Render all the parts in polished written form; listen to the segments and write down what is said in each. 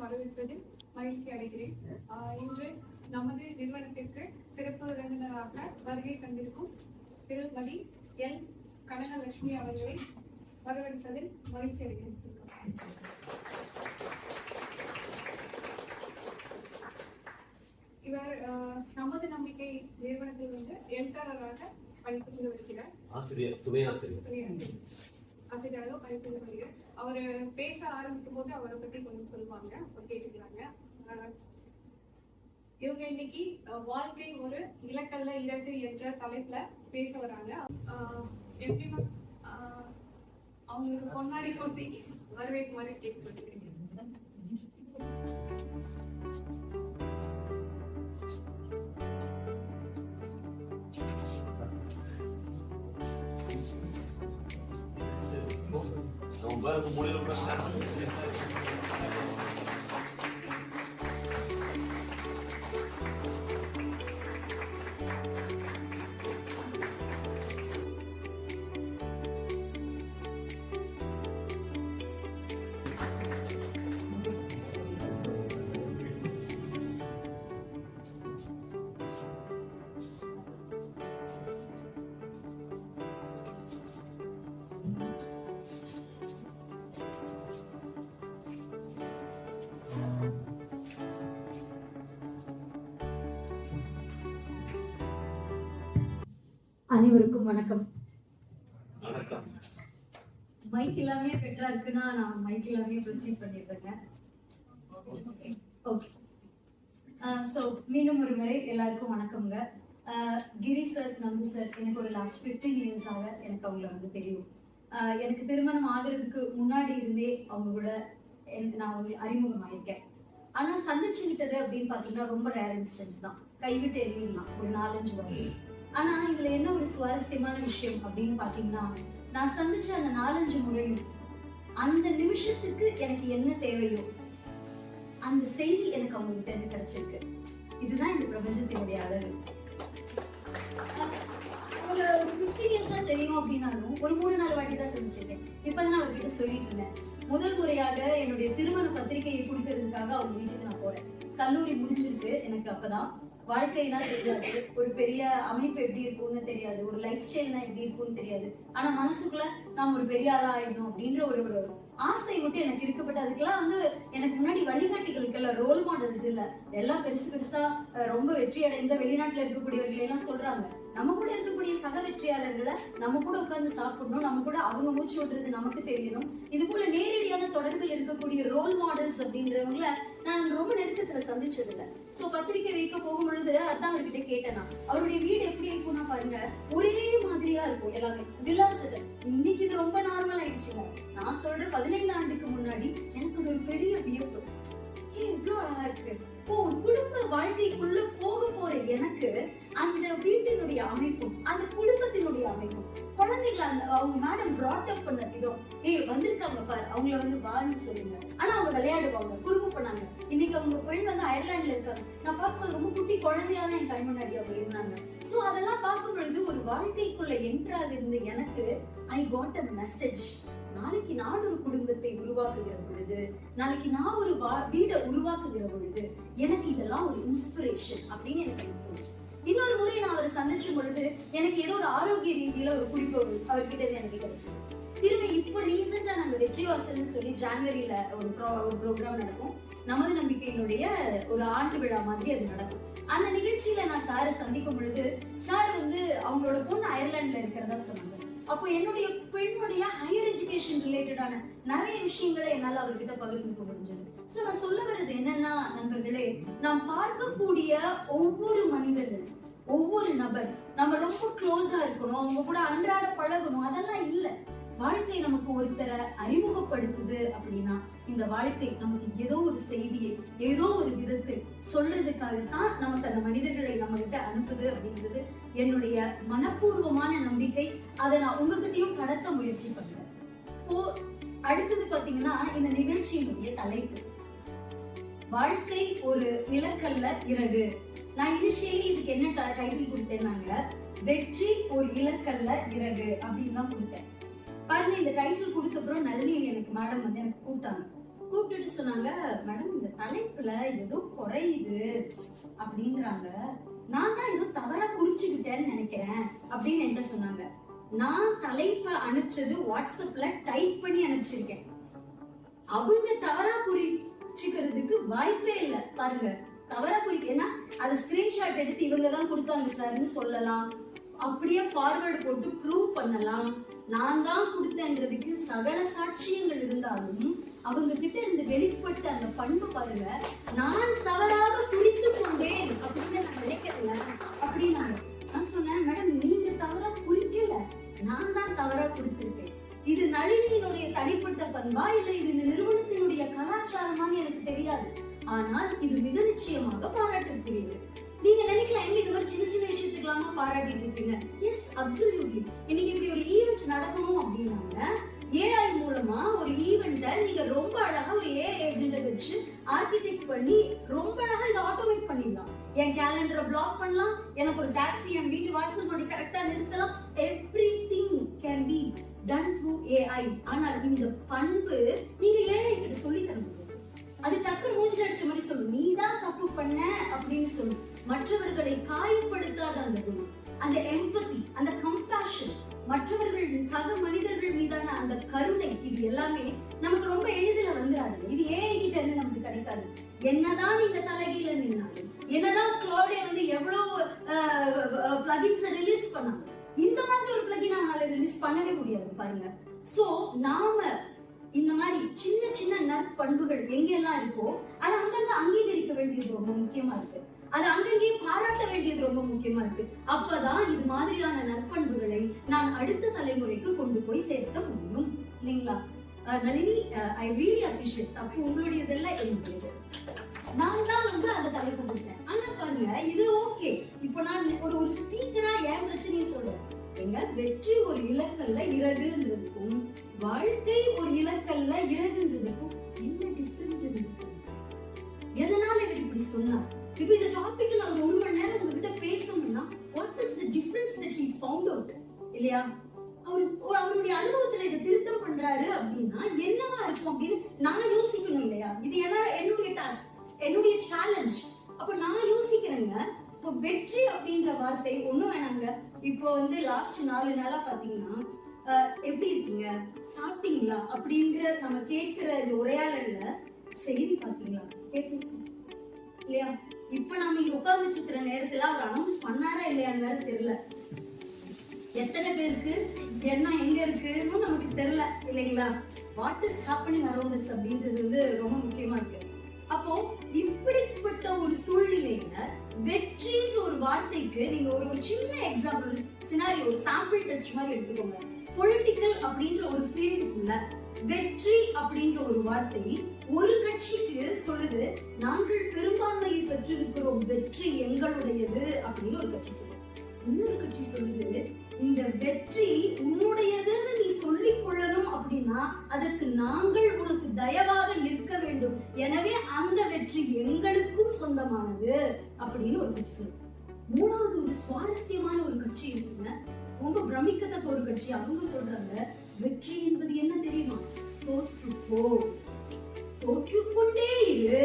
வரவேற்பதில் மகிழ்ச்சி அடைகிறேன். இன்று நமது நிறுவனத்திற்கு சிறப்பு விருந்தினராக வருகை தந்திருக்கும் திருமதி எல் கனகலட்சுமி அவர்களை வரவேற்பதில் மகிழ்ச்சி அடைகிறேன். இவர் நமது நம்பிக்கை நிறுவனத்தில் வந்து எழுத்தாளராக பணிபுரிந்து வருகிறார். ஆசிரியராக பணிபுரிந்து வருகிறார். அவர் பேச ஆரம்பிக்கும் போது அவரை பத்தி கொஞ்சம் சொல்லுவாங்க, அப்ப கேட்டுக்கிறாங்க. இவங்க இன்னைக்கு வாழ்க்கை ஒரு இலக்கல்ல இலக்கு என்ற தலைப்புல பேச வராங்க. எப்படின்னா அவங்களுக்கு பொன்னாடி போட்டி வரவேற்குமாறு கேட்டுக்கொள்கிறேன். Vamos com o Murilo para cá. அனைவருக்கும் வணக்கம். மைக் எல்லாமே பெட்டரா இருக்குன்னா நான் மைக் எல்லாமே ப்ரொசீட் பண்ணிருக்கேன். ஓகே. ஸோ மீண்டும் ஒரு முறை எல்லாருக்கும் வணக்கம்ங்க. கிரி சார், நந்து சார், எனக்கு ஒரு லாஸ்ட் 15 இயர்ஸாக எனக்கு அவங்கள வந்து தெரியும். எனக்கு திருமணம் ஆகிறதுக்கு முன்னாடி இருந்தே அவங்க கூட நான் அறிமுகம் ஆயிருக்கேன். ஆனா சந்திச்சுக்கிட்டது அப்படின்னு பாத்தீங்கன்னா ரொம்ப ரேர் இன்ஸ்டன்ஸ் தான். கைவிட்டு எழுதிடலாம் ஒரு 4-5 வாட்டி. ஆனா இதுல என்ன ஒரு சுவாரஸ்யமான விஷயம் அப்படின்னு பாத்தீங்கன்னா, நான் சந்திச்ச அந்த 4-5 முறையும் அந்த நிமிஷத்துக்கு எனக்கு என்ன தேவையோ அந்த செய்தி எனக்கு அவங்க கிட்ட இருந்து கிடைச்சிருக்கு. இதுதான் இந்த பிரபஞ்சத்தினுடைய அழகு. ஒரு 15 இயர்ஸ் தான் தெரியும் அப்படின்னாலும் ஒரு 3-4 வாட்டி தான் சந்திச்சிருக்கேன். இப்பதான் நான் அவர்கிட்ட சொல்லிட்டு இருந்தேன். முதல் முறையாக என்னுடைய திருமண பத்திரிகையை கொடுக்கறதுக்காக அவங்க வீட்டுக்கு நான் போறேன். கல்லூரி முடிஞ்சிருக்கு எனக்கு. அப்பதான் வாழ்க்கையெல்லாம் தெரியாது, ஒரு பெரிய அமைப்பு எப்படி இருக்கும்னு தெரியாது, ஒரு லைஃப் ஸ்டைல்னா எப்படி இருக்கும்னு தெரியாது. ஆனா மனசுக்குள்ள நாம் ஒரு பெரிய ஆளா ஆயிடணும் அப்படின்ற ஒரு ஆசை மட்டும் எனக்கு இருக்கப்பட்ட. அதுக்கெல்லாம் வந்து எனக்கு முன்னாடி வழிகாட்டிகளுக்கெல்லாம் ரோல் மாடல்ஸ் இல்ல. எல்லாம் பெருசா ரொம்ப வெற்றி அடைந்த வெளிநாட்டுல இருக்கக்கூடியவர்கள் எல்லாம் சொல்றாங்க, நம்ம கூட இருக்கக்கூடிய சக வெற்றியாளர்களை நம்ம கூட உட்கார்ந்து சாப்பிடணும், நம்ம கூட அவங்க மூச்சு விடுறது நமக்கு தெரியணும். இது போல நேரடியான தொடர்பில் இருக்கக்கூடிய ரோல் மாடல்ஸ் அப்படின்றவங்கள நான் ரொம்ப நெருக்கத்துல சந்திச்சது இல்லை. சோ பத்திரிக்கை வைக்க போகும் பொழுது அதான் அவர்கிட்ட கேட்டேன். அவருடைய வீடு எப்படி இருக்கும்னா பாருங்க, ஒரே மாதிரியா இருக்கும் எல்லாமே. விலாசங்கள் இன்னைக்கு இது ரொம்ப நார்மல் ஆயிடுச்சுங்க. நான் சொல்ற 15 ஆண்டுக்கு முன்னாடி எனக்கு ஒரு பெரிய வியப்பு. இவ்வளவு அழகா இருக்கு. ஒரு குடும்ப வாழ்க்கைக்குள்ள போக போற எனக்கு அந்த வீட்டினுடைய அமைப்பும் அந்த குடும்பத்தினுடைய அமைப்பும் குழந்தைகள் அவங்க மேடம் பிராட் அப் பண்ண விதம், வந்திருக்காங்க பாரு அவங்கள வந்து வான்னு சொல்லுங்க. ஆனா அவங்க விளையாடுவாங்க, குறும்பு பண்ணாங்க. இன்னைக்கு அவங்க பெண் வந்து அயர்லாந்துல இருக்காங்க. நான் பார்க்கும்போது ரொம்ப குட்டி குழந்தையாதான் என் கண் முன்னாடி அவங்க இருந்தாங்க. சோ அதெல்லாம் பார்க்கும் பொழுது ஒரு வாழ்க்கைக்குள்ள என்ட்ராக இருந்த எனக்கு ஐ காட் அ மெசேஜ். நாளைக்கு நான் ஒரு குடும்பத்தை உருவாக்குகிற பொழுது, நாளைக்கு நான் ஒரு வீடை உருவாக்குகிற பொழுது எனக்கு இதெல்லாம் ஒரு இன்ஸ்பிரேஷன் அப்படின்னு எனக்கு தோணுச்சு. இன்னொரு முறை நான் அவரை சந்திச்சும் பொழுது எனக்கு ஏதோ ஒரு ஆரோக்கிய ரீதியில ஒரு குறிப்பு அவர்கிட்ட எனக்கு கிடைச்சது. திரும்ப இப்போ ரீசெண்டா நாங்க வெற்றி வாசல்னு சொல்லி ஜனவரியில ஒரு ப்ரோக்ராம் நடக்கும். நமது நம்பிக்கையினுடைய ஒரு ஆண்டு விழா மாதிரி அது நடக்கும். அந்த நிகழ்ச்சியில நான் சாரை சந்திக்கும் பொழுது சார் வந்து அவங்களோட பொண்ணு அயர்லாந்துல இருக்கிறதா சொன்னாங்க. அப்போ என்னுடைய பெண்ணுடைய ஹையர் எஜுகேஷன் ரிலேட்டடான நிறைய விஷயங்களை என்னால அவர்கிட்ட பகிர்ந்து முடிஞ்சது. சோ நான் சொல்ல வர்றது என்னன்னா நண்பர்களே, நாம் பார்க்கக்கூடிய ஒவ்வொரு மனிதர்கள், ஒவ்வொரு நபர் நம்ம ரொம்ப க்ளோஸா இருக்கணும், அவங்க கூட அன்றாட பழகணும், அதெல்லாம் இல்லை. வாழ்க்கை நமக்கு ஒருத்தரை அறிமுகப்படுத்துது அப்படின்னா இந்த வாழ்க்கை நமக்கு ஏதோ ஒரு செய்தியை ஏதோ ஒரு விதத்தில் சொல்றதுக்காகத்தான் நமக்கு அந்த மனிதர்களை நம்ம கிட்ட அனுப்புது அப்படின்றது என்னுடைய மனப்பூர்வமான நம்பிக்கை. அதை நான் உங்ககிட்டயும் கடத்த முயற்சி பண்றேன். இப்போ அடுத்தது பாத்தீங்கன்னா இந்த நிகழ்ச்சியினுடைய தலைப்பு வாழ்க்கை ஒரு இலக்கல்ல இறகு. நான் இனிஷியலி இதுக்கு என்ன டைட்டில் கொடுத்தேன்னாங்க, வெற்றி ஒரு இலக்கல்ல இறகு அப்படின்னு தான் கொடுத்தேன். பாருங்க, இந்த டைட்டில் கொடுத்த அப்புறம் நளினி எனக்கு மேடம் வந்து எனக்கு கூப்பிட்டாங்க. கூப்பிட்டுட்டு சொன்னாங்க, மேடம் இந்த தலைப்புல ஏதோ குறையுது அப்படின்றாங்க, நான் தான் ஏதோ தவறா குறிச்சுக்கிட்டேன்னு நினைக்கிறேன் அப்படின்னு என்கிட்ட சொன்னாங்க. நான் தலைப்பை அனுப்பிச்சது வாட்ஸ்அப்ல டைப் பண்ணி அனுப்பிச்சிருக்கேன். அவங்க தவறா குறிச்சுக்கிறதுக்கு வாய்ப்பே இல்லை. பாருங்க, தவறா ஏன்னா அதை ஸ்கிரீன்ஷாட் எடுத்து இவங்க தான் கொடுத்தாங்க சார்னு சொல்லலாம், அப்படியே ஃபார்வர்டு போட்டு ப்ரூவ் பண்ணலாம். நான் தான் கொடுத்தேன்றதுக்கு சகல சாட்சியங்கள் இருந்தாலும் அவங்க கிட்ட இருந்து வெளிப்பட்ட அந்த பண்பு பாருங்க, நான் தவறாக குறித்து கொண்டேன் அப்படின்னு நான் நினைக்கிறேன் அப்படின்னாங்க. நான் சொன்னேன், மேடம் நீங்க தவறா குறிக்கல, நான் தான் தவறா குறித்திருக்கேன். இது நளினியினுடைய தனிப்பட்ட பண்பா இல்ல இது இந்த நிறுவனத்தினுடைய கலாச்சாரமான்னு எனக்கு தெரியாது, ஆனால் இது மிக நிச்சயமாக பாராட்டிருக்கிறீங்க. நீங்க நினைக்கலாம், எங்க இந்த மாதிரி சின்ன சின்ன விஷயத்துக்கெல்லாமா பாராட்டிட்டு இருக்கீங்க? Yes, absolutely. இன்னைக்கு இப்படி ஒரு ஈவென்ட் நடக்கணும் அப்படின்னாங்க, ஏஐ மூலமா ஒரு ஈவெண்ட்டை நீங்க ரொம்ப அழகா ஒரு ஏஐ ஏஜென்ட்டை வச்சு ஆர்கிடெக்ட் பண்ணி ரொம்ப அழகா இதை ஆட்டோமேட் பண்ணிடலாம். என் கேலண்டரை பிளாக் பண்ணலாம், எனக்கு ஒரு டாக்ஸி என் வீட்டு வாட்ஸ்அப் பண்ணி கரெக்டா நிறுத்தலாம். Everything can be done through AI. ஆனால் இந்த பண்பு நீங்க ஏஐ கிட்ட சொல்லி தர முடியாது. அது டக்கு மூஞ்சில அடிச்ச மாதிரி சொல்லும், நீ தான் தப்பு பண்ண அப்படின்னு சொல்லும். மற்றவர்களை காயப்படுத்தாத அந்த குணம், அந்த எம்பதி, அந்த கம்பேஷன், மற்றவர்கள் சக மனிதர்கள் மீதான அந்த கருணை, இது எல்லாமே நமக்கு ரொம்ப எளிதில் வந்துடாது. இது ஏஐ கிட்ட இருந்து நமக்கு கிடைக்காது. என்னதான் நீங்க தலைகீழ நின்னாலும், என்னதான் க்ளவுடே வந்து எவ்வளவு பிளகின்ஸை ரிலீஸ் பண்ணாங்க, இந்த மாதிரி ஒரு பிளகின் அவனால ரிலீஸ் பண்ணவே முடியாது பாருங்க. சோ நாம இந்த மாதிரி சின்ன சின்ன நற்பண்புகள் எங்கெல்லாம் இருக்கோ அதை அங்கங்க அங்கீகரிக்க வேண்டியது ரொம்ப முக்கியமா இருக்கு. அது அங்கங்கே பாராட்ட வேண்டியது ரொம்ப முக்கியமா இருக்கு. அப்பதான் இது மாதிரியான நற்பண்புகளை நான் அடுத்த தலைமுறைக்கு கொண்டு போய் சேர்க்க முடியும், இல்லைங்களா? Nalini, I really appreciate. அப்போ உங்களுடையதெல்லாம் என்னுடையது. நான் தான் வந்து அந்த தலைப்பு கொடுத்தேன். ஆனா பாருங்க, இது ஓகே. இப்போ நான் ஒரு ஸ்பீக்கரா என் பிரச்சனையை சொல்றேன். எங்க வெற்றி ஒரு இலக்கல்ல இறகுன்றதுக்கும் வாழ்க்கை ஒரு இலக்கல்ல இறகுன்றதுக்கும் என்ன டிஃபரன்ஸ் இருக்கு? எதனால இவர் இப்படி சொன்னார்? இப்போ இந்த டாபிக் நான் ஒரு மணி நேரம் உங்ககிட்ட பேசணும்னா what is the difference that he found out, இல்லையா? அவருடைய அனுபவத்துல இதை திருத்தம் பண்றாரு அப்படின்னா என்னவா இருக்கும் அப்படின்னு நான் யோசிக்கணும், இல்லையா? இது என்னுடைய டாஸ்க், என்னுடைய சேலஞ்ச். அப்ப நான் யோசிக்கிறேங்க. இப்போ வெற்றி அப்படின்ற வார்த்தை ஒண்ணும் வேணாங்க. இப்போ வந்து லாஸ்ட் 4 நாளா பாத்தீங்கன்னா எப்படி இருக்கீங்க, சாப்பிட்டீங்களா அப்படிங்கிற நம்ம கேட்கிற இந்த உரையாடல்ல செய்தி பாத்தீங்களா இல்லையா? இப்ப நம்ம இங்க உட்கார்ந்துட்டு இருக்கிற நேரத்துல அவர் அனௌன்ஸ் பண்ணாரா இல்லையான்னு வேற தெரியல. எத்தனை பேருக்கு என்ன எங்க இருக்குன்னு நமக்கு தெரியல, இல்லைங்களா? What is happening around us அப்படின்றது வந்து ரொம்ப முக்கியமா இருக்கு. அப்போ இப்படிப்பட்ட ஒரு சூழ்நிலையில வெற்றின்ற ஒரு வார்த்தைக்கு நீங்க ஒரு சின்ன எக்ஸாம்பிள் சினாரியோ, ஒரு சாம்பிள் டெஸ்ட் மாதிரி எடுத்துக்கோங்க. பொலிட்டிக்கல் அப்படின்ற ஒரு ஃபீல்டுக்குள்ள வெற்றி அப்படின்ற ஒரு வார்த்தை ஒரு கட்சிக்கு சொல்லுது, நாங்கள் பெரும்பான்மையை பெற்றிருக்கிறோம், வெற்றி எங்களுடையது அப்படின்னு ஒரு கட்சி சொல்லுது. இன்னொரு கட்சி சொல்லுது, இந்த வெற்றி உன்னுடையதுன்னு நீ சொல்லிக் கொள்ளணும் அப்படின்னா அதற்கு நாங்கள் உனக்கு தயவாக நிற்க வேண்டும், எனவே அந்த வெற்றி எங்களுக்கும் சொந்தமானது அப்படின்னு ஒரு கட்சி சொல்லுது. மூணாவது ஒரு சுவாரஸ்யமான ஒரு கட்சி இருக்குங்க, ரொம்ப பிரமிக்கத்தக்க ஒரு கட்சி. அவங்க சொல்றாங்க, வெற்றி என்பது என்ன தெரியுமா? தோற்றுப்போ, தோற்றுக்கொண்டே இரு,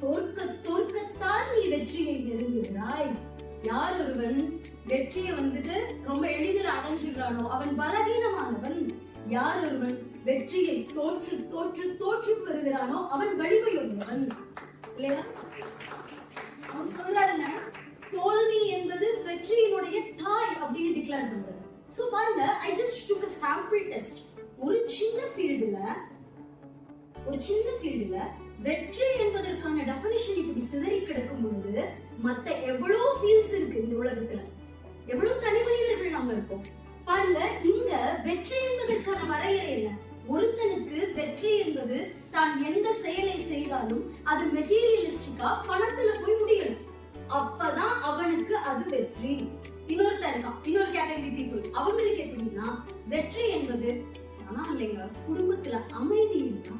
தோற்கத்தான் நீ வெற்றியை நெருங்குகிறாய். யார் ஒருவன் வெற்றியை வந்துட்டு ரொம்ப எளிதில் அடைஞ்சிடுறானோ அவன் பலவீனமானவன். யார் ஒருவன் வெற்றியை தோற்று தோற்று தோற்று பெறுகிறானோ அவன் வலிமையுள்ளவன், இல்லையா? அவன் சொல்றாருன்னா தோல்வி என்பது வெற்றியினுடைய தாய் அப்படின்னு டிக்ளேர் பண்றாரு. சோ பாருங்க, I just took a sample test. ஒரு சின்ன ஃபீல்டுல வெற்றி என்பதற்கான டெஃபினிஷன் இப்படி சிதறி கிடக்கும் பொழுது மத்த எவ்வளவு ஃபீல்ட்ஸ் இருக்கு இந்த உலகத்துல, எவ்வளவு தனி மனிதர்கள் நாம இருக்கோம். பாருங்க, இங்க வெற்றி என்பதற்கான வரையறை என்ன? ஒருத்தனுக்கு வெற்றி என்பது தான் எந்த செயலை செய்தாலும் அது மெட்டீரியலிஸ்டிக்கா பணத்துல போய் முடியணும், அப்பதான் அவனுக்கு அது வெற்றி. இன்னொருத்தன் இருக்கான், இன்னொரு கேட்டகரி பீப்புள், அவங்களுக்கு எப்படின்னா வெற்றி என்பது ஆனா இல்லைங்க, குடும்பத்துல அமைதி இருந்தா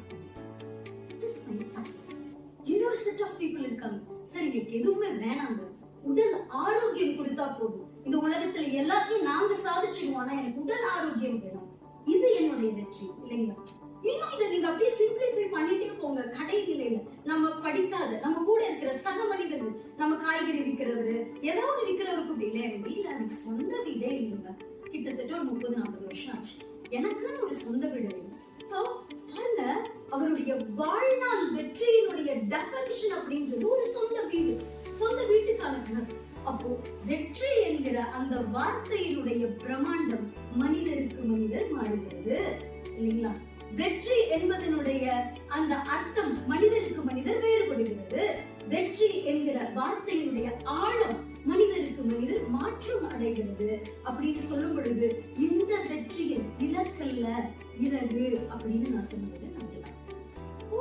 இன்னொரு செட் ஆஃப் பீப்புள் இருக்காங்க, சரி எங்களுக்கு எதுவுமே வேணாங்க, உடல் ஆரோக்கியம் கொடுத்தா போதும், இந்த உலகத்துல எல்லாத்தையும் நாங்க சாதிச்சிடுவோம், ஆனா எனக்கு உடல் ஆரோக்கியம் வேணும், இது என்னுடைய வெற்றி, இல்லைங்களா? இன்னும் இதை நீங்க அப்படியே சிம்பிளிஃபை பண்ணிட்டே போங்க. கடைநிலையில நம்ம படிக்காத நம்ம கூட இருக்கிற சக மனிதர்கள், நம்ம காய்கறி விற்கிறவரு, ஏதாவது விற்கிறவருக்கு அப்படி இல்லையா, எங்க வீட்டுல எனக்கு சொந்த வீடே இல்லைங்க, கிட்டத்தட்ட ஒரு 30-40 வருஷம் ஆச்சு, எனக்குன்னு ஒரு சொந்த வீடு வேணும். பாருங்க, அவருடைய வாழ்நாள் வெற்றியினுடைய டெஃபினிஷன் அப்படின்றது ஒரு சொந்த வீடு, சொந்த வீட்டுக்கான கனவு. அப்போ வெற்றி என்கிற அந்த வார்த்தையினுடைய பிரமாண்டம் மனிதருக்கு மனிதர் மாறுகிறது இல்லைங்களா? வெற்றி என்பதனுடைய அந்த அர்த்தம் மனிதருக்கு மனிதர் வேறுபடுகிறது. வெற்றி என்கிற வார்த்தையினுடைய ஆழம் மனிதருக்கு மனிதர் மாற்றம் அடைகிறது அப்படின்னு சொல்லும் பொழுது இந்த வெற்றியில் இலக்கல்ல இறகு அப்படின்னு நான் சொல்வது நம்பலாம்.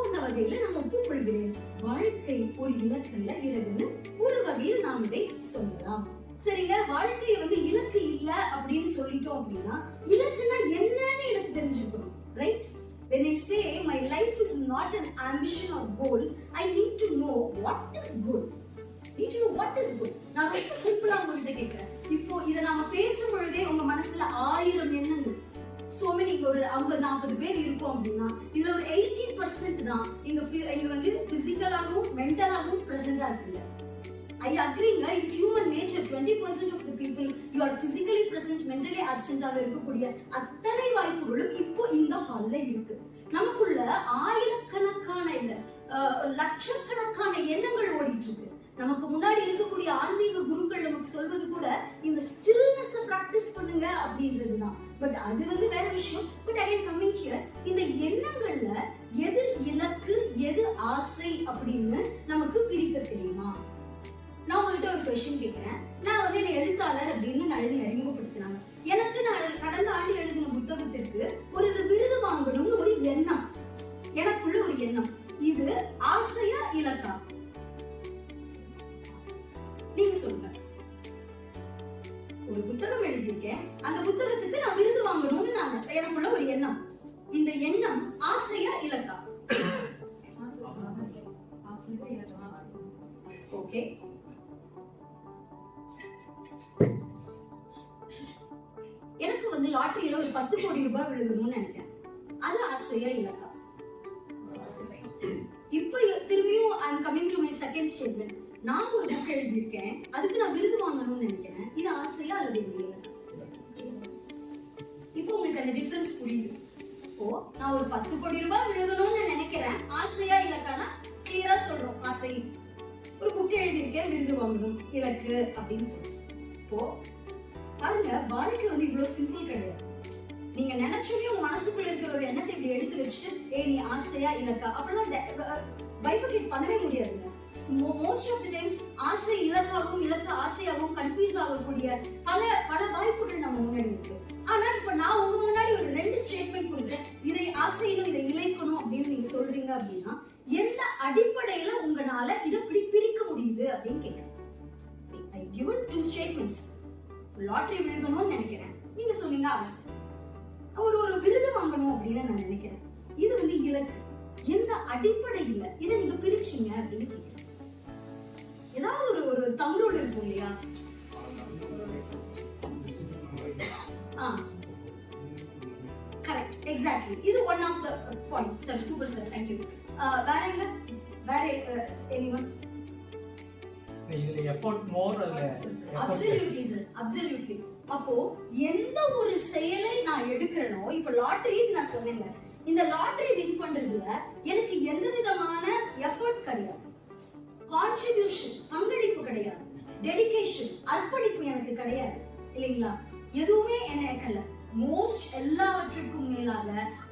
அந்த வகையில நான் ஒப்புக்கொள்கிறேன், வாழ்க்கை ஒரு இலக்கல்ல இறகுன்னு ஒரு வகையில் நாம் இதை சொல்லலாம். சரிங்க, வாழ்க்கையை இலக்கு இல்ல அப்படின்னு சொல்லிட்டோம் அப்படின்னா இலக்குன்னா என்னன்னு எனக்கு தெரிஞ்சுக்கணும், right? When I say my life is not an ambition or goal, I need to know what is good. Need to know what is good. நான் ரொம்ப சிம்பிளா உங்ககிட்ட கேட்கிறேன். இப்போ இத நாம பேசும் பொழுதே உங்க மனசுல 1000 எண்ணங்கள், so many, ஒரு 50-40 பேர் இருக்கோம் அப்படின்னா இதுல ஒரு 80% தான் இங்க பிசிக்கலாகவும் மென்டலாகவும் பிரசன்டா இருக்குல்ல. I agree, இது human nature. 20% of the people you are physically present, mentally absent ஆக இருக்கக்கூடிய அத்தனை வாய்ப்புகளும் இப்போ இந்த ஹால்ல இருக்கு. நமக்குள்ள ஆயிரக்கணக்கான இல்ல லட்சக்கணக்கான எண்ணங்கள் ஓடிட்டு இருக்கு. நமக்கு முன்னாடி இருக்கக்கூடிய ஆன்மீக குருக்கள் நமக்கு சொல்வது கூட இந்த ஸ்டில்னஸ் பிராக்டிஸ் பண்ணுங்க அப்படின்றதுதான். பட் அது வேற விஷயம். பட் அகைன் கம்மிங் ஹியர், இந்த எண்ணங்கள்ல எது இலக்கு எது ஆசை அப்படின்னு நமக்கு பிரிக்க தெரியுமா? நான் உங்ககிட்ட ஒரு கொஸ்டின் கேட்கிறேன். நான் என்ன எழுத்தாளர் அப்படின்னு எழுதி அறிமுகப்படுத்தினாங்க. எனக்கு நான் கடந்த ஆண்டு எழுதின புத்தகத்திற்கு ஒரு விருது வாங்கணும்னு ஒரு எண்ணம், எனக்குள்ள ஒரு எண்ணம். இது ஆசையா இலக்கா? நீங்க சொல்லுங்க. ஒரு புத்தகம் எழுதியிருக்கேன், அந்த புத்தகத்துக்கு நான் விருது வாங்கணும்னு எனக்குள்ள ஒரு எண்ணம். இந்த எண்ணம் ஆசையா இலக்கா? ஓகே, எனக்கு லாட்டரியில ஒரு 10 கோடி ரூபாய் விழுகணும்னு நினைக்கிறேன், அது ஆசையா இலக்கா? இப்போ திரும்பியும் I am coming to my second statement. நான் ஒரு புக் எழுதியிருக்கேன், அதுக்கு நான் விருது வாங்கணும்னு நினைக்கிறேன், இது ஆசையா அல்லது இலக்கா? இப்போ உங்களுக்கு அந்த டிஃபரன்ஸ் புரியுது. இப்போ நான் ஒரு 10 கோடி ரூபாய் விழுகணும்னு நினைக்கிறேன், ஆசையா இலக்கானா கிளியரா சொல்றோம், ஆசை. ஒரு புக் எழுதியிருக்கேன், விருது வாங்கணும் இலக்கு அப்படின்னு சொல்றோம். இப்போ பாருங்க, வாழ்க்கை இவ்வளவு சிம்பிள் கிடையாது. நீங்க நினைச்சவே உங்க மனசுக்குள்ள இருக்கிற ஒரு எண்ணத்தை இப்படி எடுத்து வச்சுட்டு நீ ஆசையா இலக்கா அப்படிலாம் பைஃபர்கேட் பண்ணவே முடியாதுங்க. மோஸ்ட் ஆஃப் தி டைம்ஸ் ஆசை இலக்காகவும் இலக்கு ஆசையாகவும் கன்ஃபியூஸ் ஆகக்கூடிய பல வாய்ப்புகள் நம்ம முன்னாடி இருக்கு. ஆனா இப்ப நான் உங்க முன்னாடி ஒரு 2 ஸ்டேட்மெண்ட் கொடுத்தேன், இதை ஆசையணும் இதை இலக்கணும் அப்படின்னு நீங்க சொல்றீங்க அப்படின்னா எந்த அடிப்படையில உங்களால இதை பிரிக்க முடியுது அப்படின்னு கேட்கிறேன். I given 2 statements. லாட்டரி விழுகணும்னு நினைக்கிறேன், நீங்க சொன்னீங்க ஆசை. ஒரு விருது வாங்கணும் அப்படின்னு நான் நினைக்கிறேன், இது இலக்கு. எந்த அடிப்படையில இதை நீங்க பிரிச்சீங்க அப்படின்னு கேட்கிறேன். ஏதாவது ஒரு தமிழோடு இருக்கும் இல்லையா? Correct, exactly. இது one of the point. Sir, super sir, thank you. வேற எனிவன்? இதுல எஃபோர்ட் மோர் அல்ல? Absolutely sir, absolutely. அப்போ எந்த ஒரு செயலை நான் எடுக்கிறேனோ, இப்ப லாட்டரி நான் சொன்னேங்க, இந்த லாட்டரி வின் பண்றதுல எனக்கு எந்த விதமான எஃபோர்ட் கிடையாது, கான்ட்ரிபியூஷன் பங்களிப்பு கிடையாது, டெடிகேஷன் அர்ப்பணிப்பு எனக்கு கிடையாது இல்லைங்களா? எதுவுமே என்ன மோஸ்ட் எல்லாவற்றுக்கும் மேலாக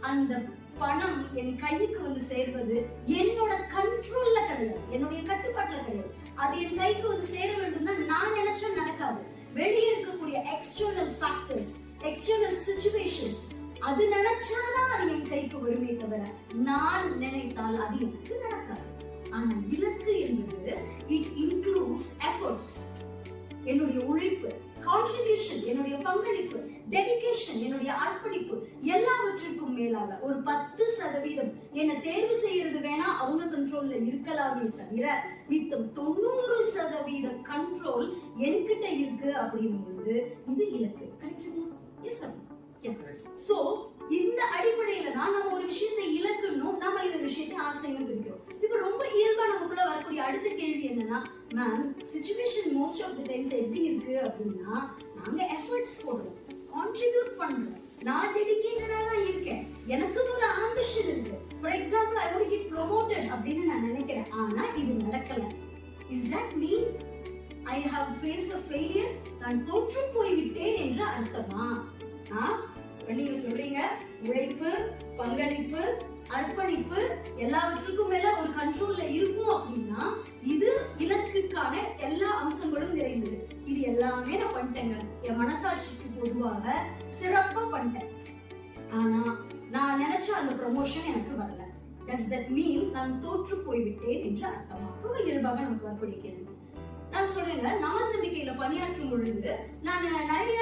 அந்த பணம் என் கைக்கு சேர்வது என்னோட கண்ட்ரோல்ல கிடையாது, என்னுடைய கட்டுப்பாட்டுல கிடையாது. அது என் கைக்கு சேர வேண்டும்னா நான் நினைச்சா நடக்காது. வெளியே இருக்கக்கூடிய எக்ஸ்டர்னல் ஃபேக்டர்ஸ், எக்ஸ்டர்னல் சிச்சுவேஷன்ஸ், அது நினைச்சாதான் அது என் கைக்கு வருமே தவிர நான் நினைத்தால் அது எனக்கு நடக்காது. ஆனா இலக்கு என்பது இட் இன்க்ளூட்ஸ் எஃபர்ட்ஸ், என்னுடைய உழைப்பு, கான்ட்ரிபியூஷன், என்னுடைய பங்களிப்பு, டெடிகேஷன், என்னுடைய அர்ப்பணிப்பு, எல்லாவற்றிற்கும் மேலாக ஒரு 10% என்ன தேர்வு செய்யறது வேணா அவங்க கண்ட்ரோல்ல இருக்கலாமே தவிர மித்தம் 90% கண்ட்ரோல் என்கிட்ட இருக்கு அப்படிங்கிறது இது இலக்கு. கரெக்டுங்களா? Yes sir. சோ இந்த அடிப்படையில தான் நம்ம ஒரு விஷயத்தை இலக்கணும், நம்ம இந்த விஷயத்தை ஆசைன்னு இருக்கிறோம். இப்ப ரொம்ப இயல்பா நமக்குள்ள வரக்கூடிய அடுத்த கேள்வி என்னன்னா, ma'am situation most of the times எப்படி இருக்கு அப்படின்னா, நாங்க எஃபர்ட்ஸ் போடுறோம், கான்ட்ரிபியூட் பண்றோம், நான் டெடிகேட்டடா தான் இருக்கேன், எனக்கு ஒரு ஆம்பிஷன் இருக்கு. For example I want to get promoted அப்படின்னு நான் நினைக்கிறேன், ஆனா இது நடக்கல. Is that mean I have faced the failure? நான் தோற்று போய்விட்டேன் என்று அர்த்தமா? நீங்க சொல்றீங்க உழைப்பு, பங்களிப்பு, அர்ப்பணிப்பு எல்லாவற்றுக்கும் மேல ஒரு கண்ட்ரோல்ல இருக்கும் அப்படின்னா, இது இலக்குக்கான எல்லா அம்சங்களும் நிறைந்தது. இது எல்லாமே நான் பண்ணிட்டேங்க, என் மனசாட்சிக்கு பொதுவாக சிறப்பா பண்ணிட்டேன். ஆனா நான் நினைச்ச அந்த ப்ரமோஷன் எனக்கு வரல. Does that mean நான் தோற்று போய்விட்டேன் என்று அர்த்தமா? ரொம்ப இயல்பாக நமக்கு வரக்கூடிய கேள்வி. நான் சொல்றேங்க, நமது நம்பிக்கையில பணியாற்றும் பொழுது நான் நிறைய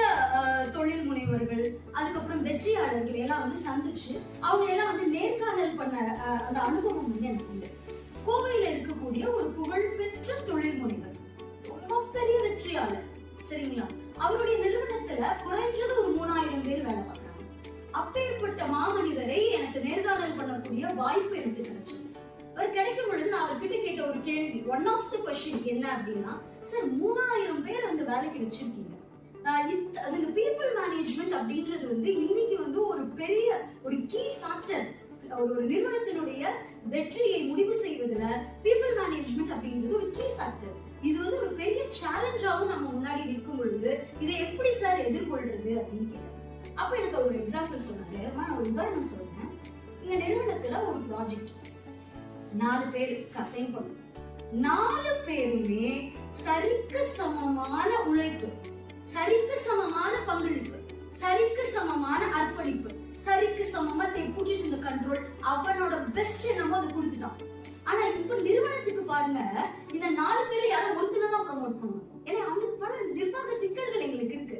தொழில் முனைவர்கள், அதுக்கப்புறம் வெற்றியாளர்கள் எல்லாம் வந்து சந்திச்சு அவங்க எல்லாம் வந்து நேர்காணல் பண்ண அந்த அனுபவம் வந்து எனக்கு உண்டு. கோவையில இருக்கக்கூடிய ஒரு புகழ்பெற்ற தொழில் முனைவர், ரொம்ப பெரிய வெற்றியாளர், சரிங்களா? அவருடைய நிறுவனத்துல குறைஞ்சது ஒரு 3000 பேர் வேலை பார்க்கறாங்க. அப்பேற்பட்ட மாமனிதரை எனக்கு நேர்காணல் பண்ணக்கூடிய வாய்ப்பு எனக்கு கிடைச்சது. அவர் கிடைக்கும் பொழுது நான் அவர்கிட்ட கேட்ட ஒரு கேள்வி, ஒன் ஆஃப் தி क्वेश्चन என்ன அப்படின்னா, சார் 3000 பேர் அந்த வேலைக்கு வச்சிருக்கீங்க, அதுல பீப்புள் மேனேஜ்மெண்ட் அப்படின்றது வந்து இன்னைக்கு வந்து ஒரு பெரிய ஒரு கீ ஃபேக்டர், ஒரு நிறுவனத்தினுடைய வெற்றியை முடிவு செய்வதுல பீப்புள் மேனேஜ்மெண்ட் அப்படின்றது ஒரு கீ ஃபேக்டர். இது வந்து ஒரு பெரிய சேலஞ்சாவும் நம்ம முன்னாடி நிற்கும் பொழுது இதை எப்படி சார் எதிர்கொள்றது அப்படின்னு கேட்டேன். அப்ப எனக்கு ஒரு எக்ஸாம்பிள் சொன்னாரு. நான் ஒரு உதாரணம் சொல்றேன். எங்க நிறுவனத்துல ஒரு ப்ராஜெக்ட் 4 பேர் அசைன் பண்ணோம். 4 பேருமே சரிக்கு சமமான உழைப்பு, சரிக்கு சமமான பங்களிப்பு, சரிக்கு சமமான அர்ப்பணிப்பு, சரிக்கு சமமா புட்டிட்டு இந்த கண்ட்ரோல், அவனோட பெஸ்ட் என்னமோ அதை கொடுத்துட்டான். ஆனா இப்ப நிறுவனத்துக்கு பாருங்க, இந்த 4 பேரை யாரும் ஒருத்தனதான் ப்ரமோட் பண்ணுவோம். ஏன்னா அவங்களுக்கு பல நிர்வாக சிக்கல்கள் எங்களுக்கு இருக்கு.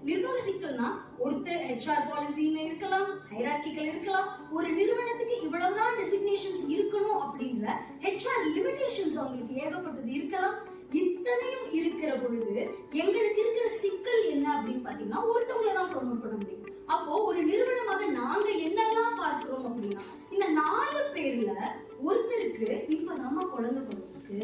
நிர்வாக சிக்கல்னா ஒருத்தர் HR பாலிசின்னு இருக்கலாம், ஹைரார்கிக்கல் இருக்கலாம். ஒரு நிறுவனத்துக்கு இவ்வளவுதான் டெசிக்னேஷன்ஸ் இருக்கணும் அப்படின்ற HR லிமிடேஷன்ஸ் அவங்களுக்கு ஏகப்பட்டது இருக்கலாம். இத்தனையும் இருக்கிற பொழுது எங்களுக்கு இருக்கிற சிக்கல் என்ன அப்படின்னு பாத்தீங்கன்னா, ஒருத்தவங்களை தான் ப்ரமோட் பண்ண முடியும். அப்போ ஒரு நிறுவனமாக நாங்க என்னெல்லாம் பார்க்கிறோம் அப்படின்னா, இந்த 4 பேர்ல ஒருத்தருக்கு இப்ப நம்ம குழந்தை பிறந்திருக்கு,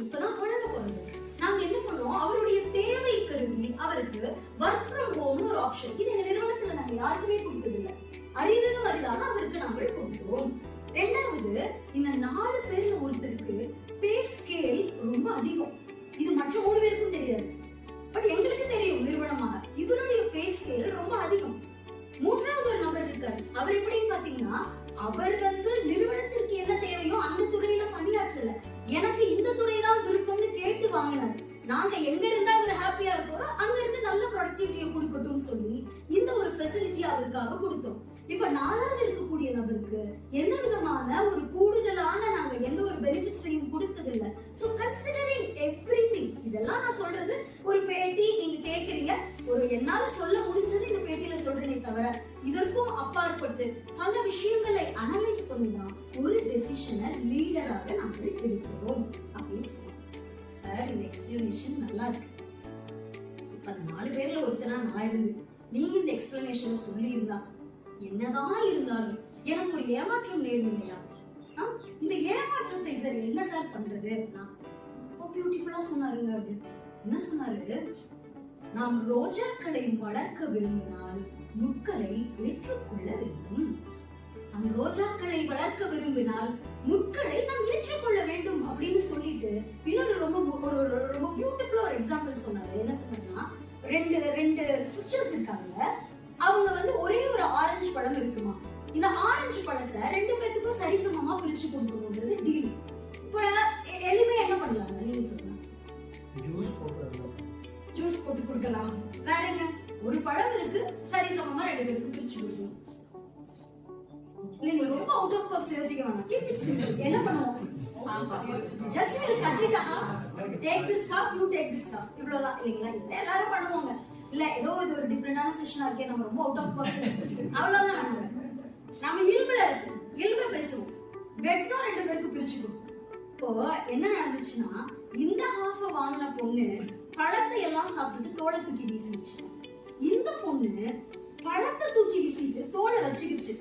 இப்பதான் குழந்தை பிறந்திருக்கு, நாங்க என்ன பண்றோம், அவருடைய தேவை கருதி அவருக்கு ஒர்க் ஃப்ரம் ஹோம்னு ஒரு ஆப்ஷன், இது எங்க நிறுவனத்துல நாங்க யாருக்குமே கொடுத்ததில்லை, அரிதலும் அரிதாக அவருக்கு நாங்கள் கொடுத்தோம். ரெண்டாவது, இந்த 4 பேர்ல ஒருத்தருக்கு பே ஸ்கேல் ரொம்ப அதிகம், இது மற்ற 3 பேருக்கும் தெரியாது, பட் எங்களுக்கு தெரியும் நிறுவனமாக இவருடைய பே ஸ்கேல் ரொம்ப அதிகம். மூன்றாவது ஒரு நபர் இருக்காரு, அவர் எப்படின்னு பாத்தீங்கன்னா, அவர் வந்து நிறுவனத்திற்கு என்ன தேவையோ அந்த துறையில பணியாற்றல, எனக்கு இந்த துறை தான் விருப்பம்னு கேட்டு வாங்கினாரு. நாங்க எங்க இருந்தா அவர் ஹாப்பியா இருக்கோரோ அங்க இருந்து நல்ல ப்ரொடக்டிவிட்டியை கொடுக்கட்டும்னு சொல்லி இந்த ஒரு ஃபெசிலிட்டி அவருக்காக கொடுத்தோம். இப்ப 4வது இருக்கக்கூடிய நபருக்கு எந்த விதமான ஒரு கூடுதலான நாங்க எந்த ஒரு பெனிஃபிட்ஸையும் கொடுத்ததில்லை. சோ கன்சிடரிங் எவ்ரிதிங், இதெல்லாம் நான் சொல்றது ஒரு பேட்டி நீங்க கேக்குறீங்க, ஒரு என்னால சொல்ல முடிஞ்சது இந்த பேட்டியில சொல்றேனே தவிர இதற்கும் அப்பாற்பட்டு பல விஷயங்களை அனலைஸ் பண்ணிதான் ஒரு டெசிஷனை லீடராக நாங்கள் எடுக்கிறோம் அப்படின்னு சொல்லுவோம். சார் இந்த எக்ஸ்பிளனேஷன் நல்லா இருக்கு, இப்ப அந்த 4 பேர்ல ஒருத்தனா நான் இருந்து நீங்க இந்த எக்ஸ்பிளனேஷனை சொல்லி இருந்தா என்னதான் இருந்தாலும் எனக்கு ஒரு ஏமாற்றம் நேர்மையா, இந்த ஏமாற்றத்தை சார் என்ன சார் பண்றது? பியூட்டிஃபுல்லா சொன்னாருங்க. என்ன சொன்னாரு, நாம் ரோஜாக்களை வளர்க்க விரும்பினால் முட்களை ஏற்றுக்கொள்ள வேண்டும். நாம் ரோஜாக்களை வளர்க்க விரும்பினால் முட்களை நாம் ஏற்றுக்கொள்ள வேண்டும் அப்படின்னு சொல்லிட்டு இன்னொரு ரொம்ப பியூட்டிஃபுல்லா ஒரு எக்ஸாம்பிள் சொன்னாரு. என்ன சொன்னா, ரெண்டு சிஸ்டர்ஸ் இருக்காங்க, அவங்க வந்து ஒரே ஒரு ஆரஞ்சு பழம் இருக்குமா, இந்த ஆரஞ்சு பழத்தை 2 பேத்துக்கும் சரிசமமா பிரிச்சு கொடுக்கணும்ன்றது டீல். இப்ப எளிமையா என்ன பண்ணலாங்க நீங்க சொல்லுங்க? ஜூஸ் போட்டு கொடுக்கலாம். வேறங்க, ஒரு பழம் இருக்கு, சரிசமமா 2 பேத்துக்கும் பிரிச்சு கொடுக்கணும். நீங்க ரொம்ப அவுட் ஆஃப் பாக்ஸ் யோசிக்க வேணாம், keep it simple. என்ன பண்ணுவோம், just we'll cut it half, take this half, you take this half, இவ்வளவுதான் இல்லைங்களா? இதை எல்லாரும் பண்ணுவாங்க. இல்ல ஏதோ இது ஒரு டிஃபரெண்டான செஷனா இருக்கே, நம்ம ரொம்ப அவுட் ஆஃப் பாக்ஸ், அவ்வளவுதான். நம்ம இயல்பா பேசுவோம், வெட்னா 2 பேருக்கு பிரிச்சுக்குவோம். இப்போ என்ன நடந்துச்சுன்னா, இந்த ஹாஃப வாங்கின பொண்ணு பழத்தை எல்லாம் சாப்பிட்டு தோலை தூக்கி வீசிடுச்சு. இந்த பொண்ணு பழத்தை தூக்கி வீசிட்டு தோலை வச்சுக்கிச்சு.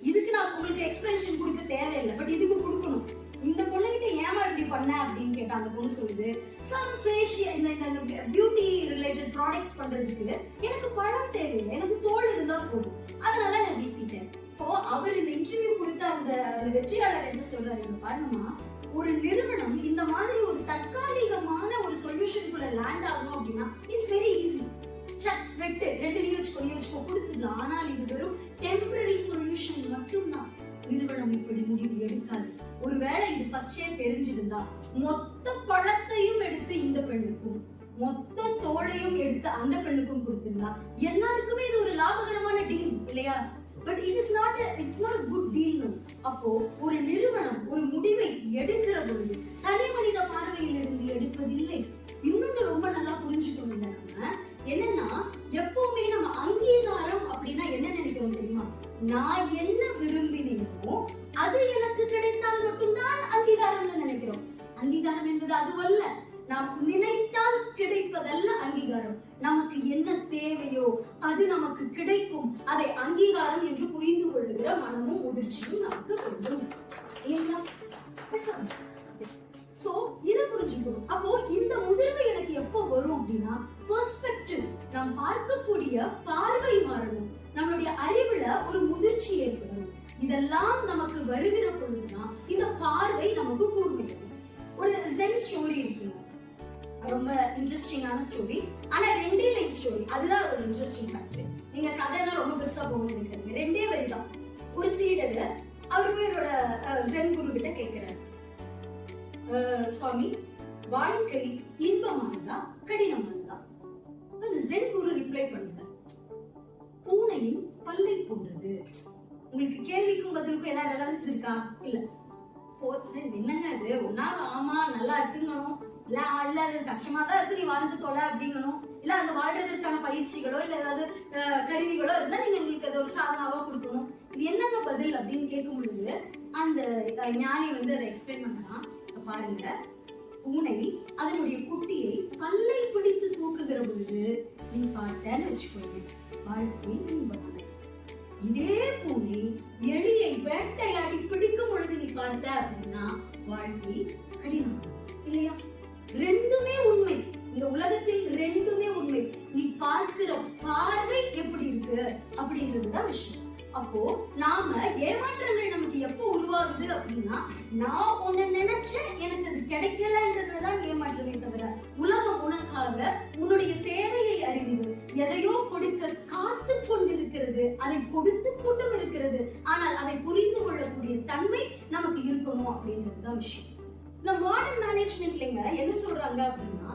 இதுக்கு நான் உங்களுக்கு எக்ஸ்பிரஷன் கொடுக்க தேவையில்லை, பட் இதுக்கு கொடுக்கணும். இந்த பொண்ணுகிட்ட ஏமா இப்படி பண்ண அப்படின்னு கேட்டா அந்த பொண்ணு சொல்லுது, சம் ஃபேஷியல் இந்த பியூட்டி ரிலேட்டட் ப்ராடக்ட்ஸ் பண்றதுக்கு எனக்கு பழம் தேவையில்லை, எனக்கு தோல் இருந்தா போதும், அதனால நான் வீசிட்டேன். இப்போ அவர் இந்த இன்டர்வியூ கொடுத்த அந்த வெற்றியாளர் என்ன சொல்றாரு பாருங்கம்மா, ஒரு நிறுவனம் இந்த மாதிரி ஒரு தற்காலிகமான ஒரு சொல்யூஷனுக்குள்ள லேண்ட் ஆகணும் அப்படின்னா இட்ஸ் வெரி ஈஸி. வெட்டு 2 நீ வச்சுக்கோ கொடுத்துடலாம். ஆனால் இது வெறும் டெம்பரரி சொல்யூஷன் மட்டும்தான். நிறுவனம் இப்படி முடிவு எடுக்காது. ஒருவேளை இது ஃபர்ஸ்டே தெரிஞ்சிருந்தா மொத்த பழத்தையும் எடுத்து இந்த பெண்ணுக்கும் மொத்த தோளையும் எடுத்து அந்த பெண்ணுக்கும் கொடுத்திருந்தா எல்லாருக்குமே இது ஒரு லாபகரமான டீல் இல்லையா? But it's not a good deal. அப்போ ஒரு நிறுவனம் ஒரு முடிவை எடுக்கிற பொழுது தனி மனித பார்வையில் இருந்து எடுப்பதில்லை. இன்னொன்று ரொம்ப நல்லா புரிஞ்சுக்கணும். நம்ம என்னன்னா எப்பவுமே நம்ம அங்கீகாரம் அப்படின்னா என்ன நினைக்கிறோம் தெரியுமா? நான் என்ன விரும்பினேனோ அது எனக்கு கிடைத்தால் மட்டும்தான் அங்கீகாரம் நினைக்கிறோம். அங்கீகாரம் என்பது அதுவல்ல. நாம் நினைத்தால் கிடைப்பதல்ல அங்கீகாரம். நமக்கு என்ன தேவையோ அது நமக்கு கிடைக்கும். அதை அங்கீகாரம் என்று புரிந்து கொள்ளுகிற மனமும் முதிர்ச்சியும் நமக்கு வேண்டும். சோ இத புரிஞ்சுக்கணும். அப்போ இந்த முதிர்வு எனக்கு எப்போ வரும் அப்படின்னா பெர்ஸ்பெக்டிவ், நாம் பார்க்கக்கூடிய பார்வை மாறணும். நம்மளுடைய அறிவுல ஒரு முதிர்ச்சி ஏற்படணும். இதெல்லாம் நமக்கு வருகிற பொழுதுதான் இந்த பார்வை நமக்கு கூர்மையும். ஒரு ஜென் ஸ்டோரி இருக்குங்க, ரொம்ப இன்ட்ரெஸ்டிங்கான ஸ்டோரி. ஆனா 2 லைன் ஸ்டோரி, அதுதான் ஒரு இன்ட்ரெஸ்டிங் ஃபேக்டர். நீங்க கதையெல்லாம் ரொம்ப பெருசா போகணும்னு நினைக்கிறீங்க, 2 வரி தான். ஒரு சீடர் அவர் போய் என்னோட ஜென் குரு கிட்ட கேட்கிறாரு, சுவாமி வாழ்க்கை இன்பமானதா கடினமானதா? அந்த ஜென் குரு ரிப்ளை பண்றார், பூனையின் பல்லை போன்றது. உங்களுக்கு கேள்விக்கும் பதிலுக்கும் ஏதாவது ரெலவன்ஸ் இருக்கா? இல்ல. என்னங்க அது, ஒன்னா ஆமா நல்லா இருக்குங்கணும், இல்ல இல்ல அது கஷ்டமா தான் இருக்கு, நீ வாழ்ந்து தொலை அப்படிங்கணும், இல்ல அந்த வாழ்றதுக்கான பயிற்சிகளோ இல்ல ஏதாவது கருவிகளோ இருந்தா நீங்க உங்களுக்கு அது ஒரு சாதனாவா கொடுக்கணும். இது என்னங்க பதில் அப்படின்னு கேட்கும் பொழுது அந்த ஞானி அதை எக்ஸ்பிளைன் பண்ணலாம். பாருங்க, பூனை அதனுடைய குட்டியை பல்லை பிடித்து தூக்குகிற பொழுது நீ பார்த்தேன்னு வச்சுக்கோங்க, வாழ்க்கை இன்பமானது. இதே பூனை எலியை வேட்டையாடி பிடிக்கும் பொழுது நீ பார்த்த அப்படின்னா வாழ்க்கை கடினமானது இல்லையா? 2மே உண்மை. இந்த உலகத்தில் 2மே உண்மை. நீ பார்க்கிற பார்வை எப்படி இருக்கு அப்படின்றதுதான் விஷயம். அப்போ நாம ஏமாற்றங்கள் நமக்கு எப்போ உருவாகுது அப்படின்னா, நான் உன்னை நினைச்சேன் எனக்கு அது கிடைக்கலன்றதுதான் ஏமாற்றமே தவிர, உலகம் உனக்காக உன்னுடைய தேவையை அறிந்து எதையோ கொடுக்க காத்து கொண்டிருக்கிறது, அதை கொடுத்து கொண்டும் இருக்கிறது. ஆனால் அதை புரிந்து கொள்ளக்கூடிய தன்மை நமக்கு இருக்கணும் அப்படின்றதுதான் விஷயம். இந்த மாடர்ன் மேனேஜ்மெண்ட்லங்க என்ன சொல்றாங்க அப்படின்னா,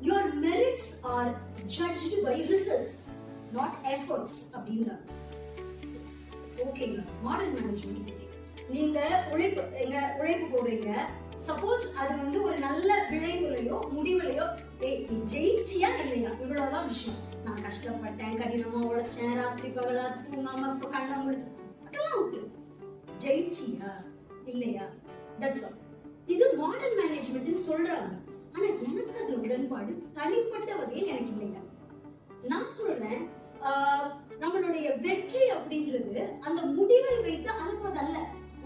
your merits are judged by results, not efforts அப்படின்றாங்க. ஓகேங்க, மாடர்ன் மேனேஜ்மெண்ட் நீங்க உழைப்பு போடுறீங்க, சப்போஸ் அது ஒரு நல்ல விளைவுலையோ முடிவுலையோ நீ ஜெயிச்சியா இல்லையா இவ்வளவுதான் விஷயம். நான் கஷ்டப்பட்டேன், கடினமா உழைச்சேன், ராத்திரி பகலா தூங்காம கண்ணா முடிச்சு அதெல்லாம் விட்டு ஜெயிச்சியா இல்லையா, தட்ஸ் ஆல். இது மாடர்ன் மேனேஜ்மெண்ட் சொல்றாங்க. ஆனா எனக்கு அதுல உடன்பாடு தனிப்பட்ட வகையில் எனக்கு இல்லைங்க. நான் சொல்றேன், நம்மளுடைய வெற்றி அப்படின்றது அந்த முடிவை வைத்து அளப்பதல்ல.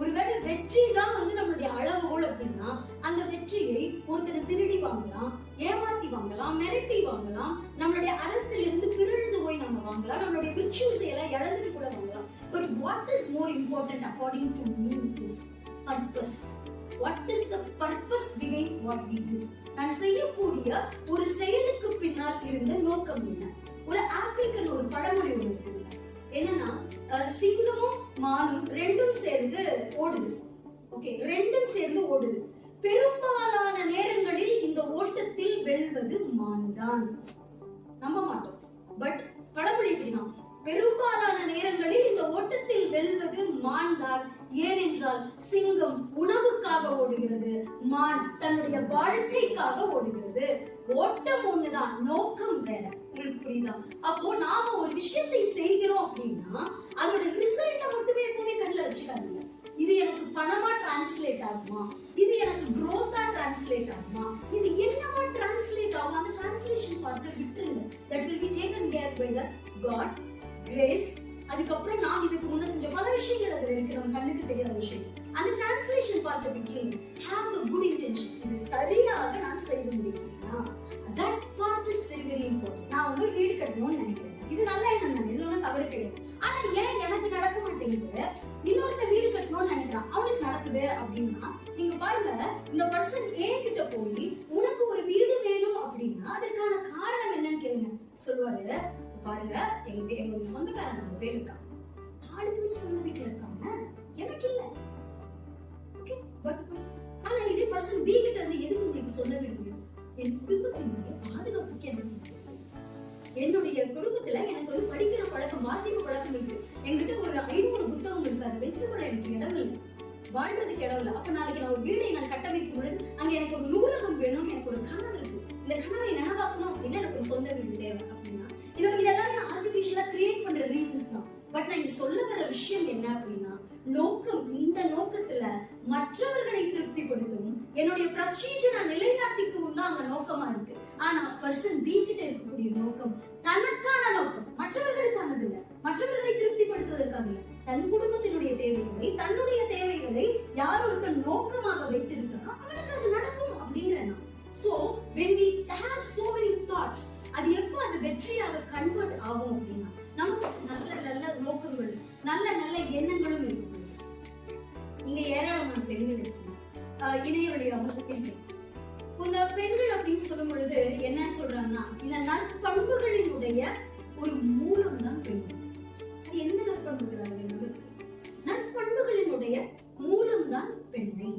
ஒருவேளை வெற்றி தான் நம்மளுடைய அளவுகோல் அப்படின்னா, அந்த வெற்றியை ஒருத்தர் திருடி வாங்கலாம், ஏமாத்தி வாங்கலாம், மிரட்டி வாங்கலாம், நம்மளுடைய அறத்தில் இருந்து பிறழ்ந்து போய் நம்ம வாங்கலாம், நம்மளுடைய விர்ச்சுஸ் எல்லாம் இழந்துட்டு கூட வாங்கலாம். But what is more important according to me is purpose. What is the purpose behind what we do? நான் செய்யக்கூடிய ஒரு செயலுக்கு பின்னால் இருந்த நோக்கம் என்ன? ஒரு ஆப்பிரிக்கன் ஒரு பழமொழி ஒன்று இருக்குங்க, என்னன்னா சிங்கமும் மானும் 2ம் சேர்ந்து ஓடுது. ஓகே, 2ம் சேர்ந்து ஓடுது. பெரும்பாலான நேரங்களில் இந்த ஓட்டத்தில் வெல்வது மான் தான். நம்ப மாட்டோம், பட் பழமொழி இப்படிதான். பெரும்பாலான நேரங்களில் இந்த ஓட்டத்தில் வெல்வது மான் தான். ஏனென்றால் சிங்கம் உணவுக்காக ஓடுகிறது, மான் தன்னுடைய வாழ்க்கைக்காக ஓடுகிறது. ஓட்டம் ஒண்ணுதான், நோக்கம் வேற. உங்களுக்கு புரியுதா? அப்போ நாம ஒரு விஷயத்தை செய்கிறோம் அப்படின்னா அதோட ரிசல்ட்டை மட்டுமே எப்பவுமே கண்ணில் வச்சுக்காதீங்க. இது எனக்கு பணமா டிரான்ஸ்லேட் ஆகுமா, இது எனக்கு growth-ஆ டிரான்ஸ்லேட் ஆகுமா, இது என்னவா டிரான்ஸ்லேட் ஆகும், அந்த டிரான்ஸ்லேஷன் பார்த்து விட்டுருங்க. That will be taken care by the God, grace, அதுக்கப்புறம் நாம் இதுக்கு முன்ன செஞ்ச பல விஷயங்கள் அதுல இருக்கு, நம்ம கண்ணுக்கு தெரியாத விஷயம். அந்த டிரான்ஸ்லேஷன் பார்ட்ட விட்டுருங்க. ஹேவ் த குட் இன்டென்ஷன், இது சரியாக நான் செய்து முடிக்கிறேன்னா, that part is very very important. நான் வந்து வீடு கட்டணும்னு நினைக்கிறேன், இது நல்ல எண்ணம் தான், இது ஒன்றும் தவறு கிடையாது. ஆனா ஏன் எனக்கு நடக்க மாட்டேங்குது, இன்னொருத்த வீடு கட்டணும்னு நினைக்கிறான், அவனுக்கு நடக்குது அப்படின்னா, நீங்க பாருங்க, இந்த பர்சன் ஏ கிட்ட போய் உனக்கு ஒரு வீடு வேணும் அப்படின்னா அதற்கான காரணம் என்னன்னு கேளுங்க. சொல்லுவாரு, பாருங்க எங்க சொந்தக்காரன் 4 பேர் இருக்காங்க, 4 பேர் சொந்த வீட்டுல இருக்காங்க, எனக்கு இல்ல. ஆனா இதே பர்சன் பி கிட்ட வந்து எதுக்கு உங்களுக்கு சொந்த வீடு வேணும், என் குடும்பத்தினுடைய பாதுகாப்புக்கு என்ன சொல்லுங்க. என்னுடைய குடும்பத்துல எனக்கு வந்து படிக்கிற பழக்கம், வாசிப்பு பழக்கம் இருக்கு, என்கிட்ட ஒரு 500 புத்தகம் இருக்காது, வைத்துக்கொள்ள எனக்கு இடம் இல்லை, வாழ்றதுக்கு இடம் இல்லை. அப்ப நாளைக்கு நான் ஒரு வீடை நான் கட்டமைக்கும் பொழுது அங்க எனக்கு ஒரு நூலகம் வேணும்னு எனக்கு ஒரு கனவு இருக்கு, இந்த கனவை நனவாக்கணும் அப்படின்னா எனக்கு ஒரு சொந்த வீடு தேவை அப்படின்னா, இதெல்லாம் நான் ஆர்டிபிஷியலா கிரியேட் பண்ற ரீசன்ஸ் தான். பட் நான் இங்க சொல்ல வர விஷயம் என்ன அப்படின்னா, நோக்கம், இந்த நோக்கத்துல மற்றவர்களை திருப்திப்படுத்தவும் என்னுடைய பிரஸ்டீஜை நான் நிலைநாட்டிக்கவும் தான் அந்த நோக்கமா இருக்கு. ஆனா பர்சன் பி கிட்ட இருக்கக்கூடிய நோக்கம் தனக்கான நோக்கம், மற்றவர்களுக்கானது இல்ல, மற்றவர்களை திருப்திப்படுத்துவதற்காக இல்ல, தன் குடும்பத்தினுடைய தேவைகளை, தன்னுடைய தேவைகளை யார் ஒருத்தன் நோக்கமாக வைத்திருக்கிறானோ அவனுக்கு அது நடக்கும் அப்படிங்கிற. So when we have so many thoughts, அது எப்போ அது வெற்றியாக கன்வெர்ட் ஆகும் அப்படின்னா, நமக்கு நல்ல நல்ல நோக்கங்கள், நல்ல நல்ல எண்ணங்களும் இருக்கு. நீங்க ஏராளமான பெண்கள் இருக்கீங்க, இணைய வழியாக பெண்கள். இந்த பெண்கள் அப்படின்னு சொல்லும் பொழுது என்ன சொல்றாங்கன்னா, இந்த நற்பண்புகளினுடைய ஒரு மூலம் தான் பெண்கள். அது எந்த நற்பண்புகள்? நற்பண்புகளினுடைய மூலம் தான் பெண்ணை.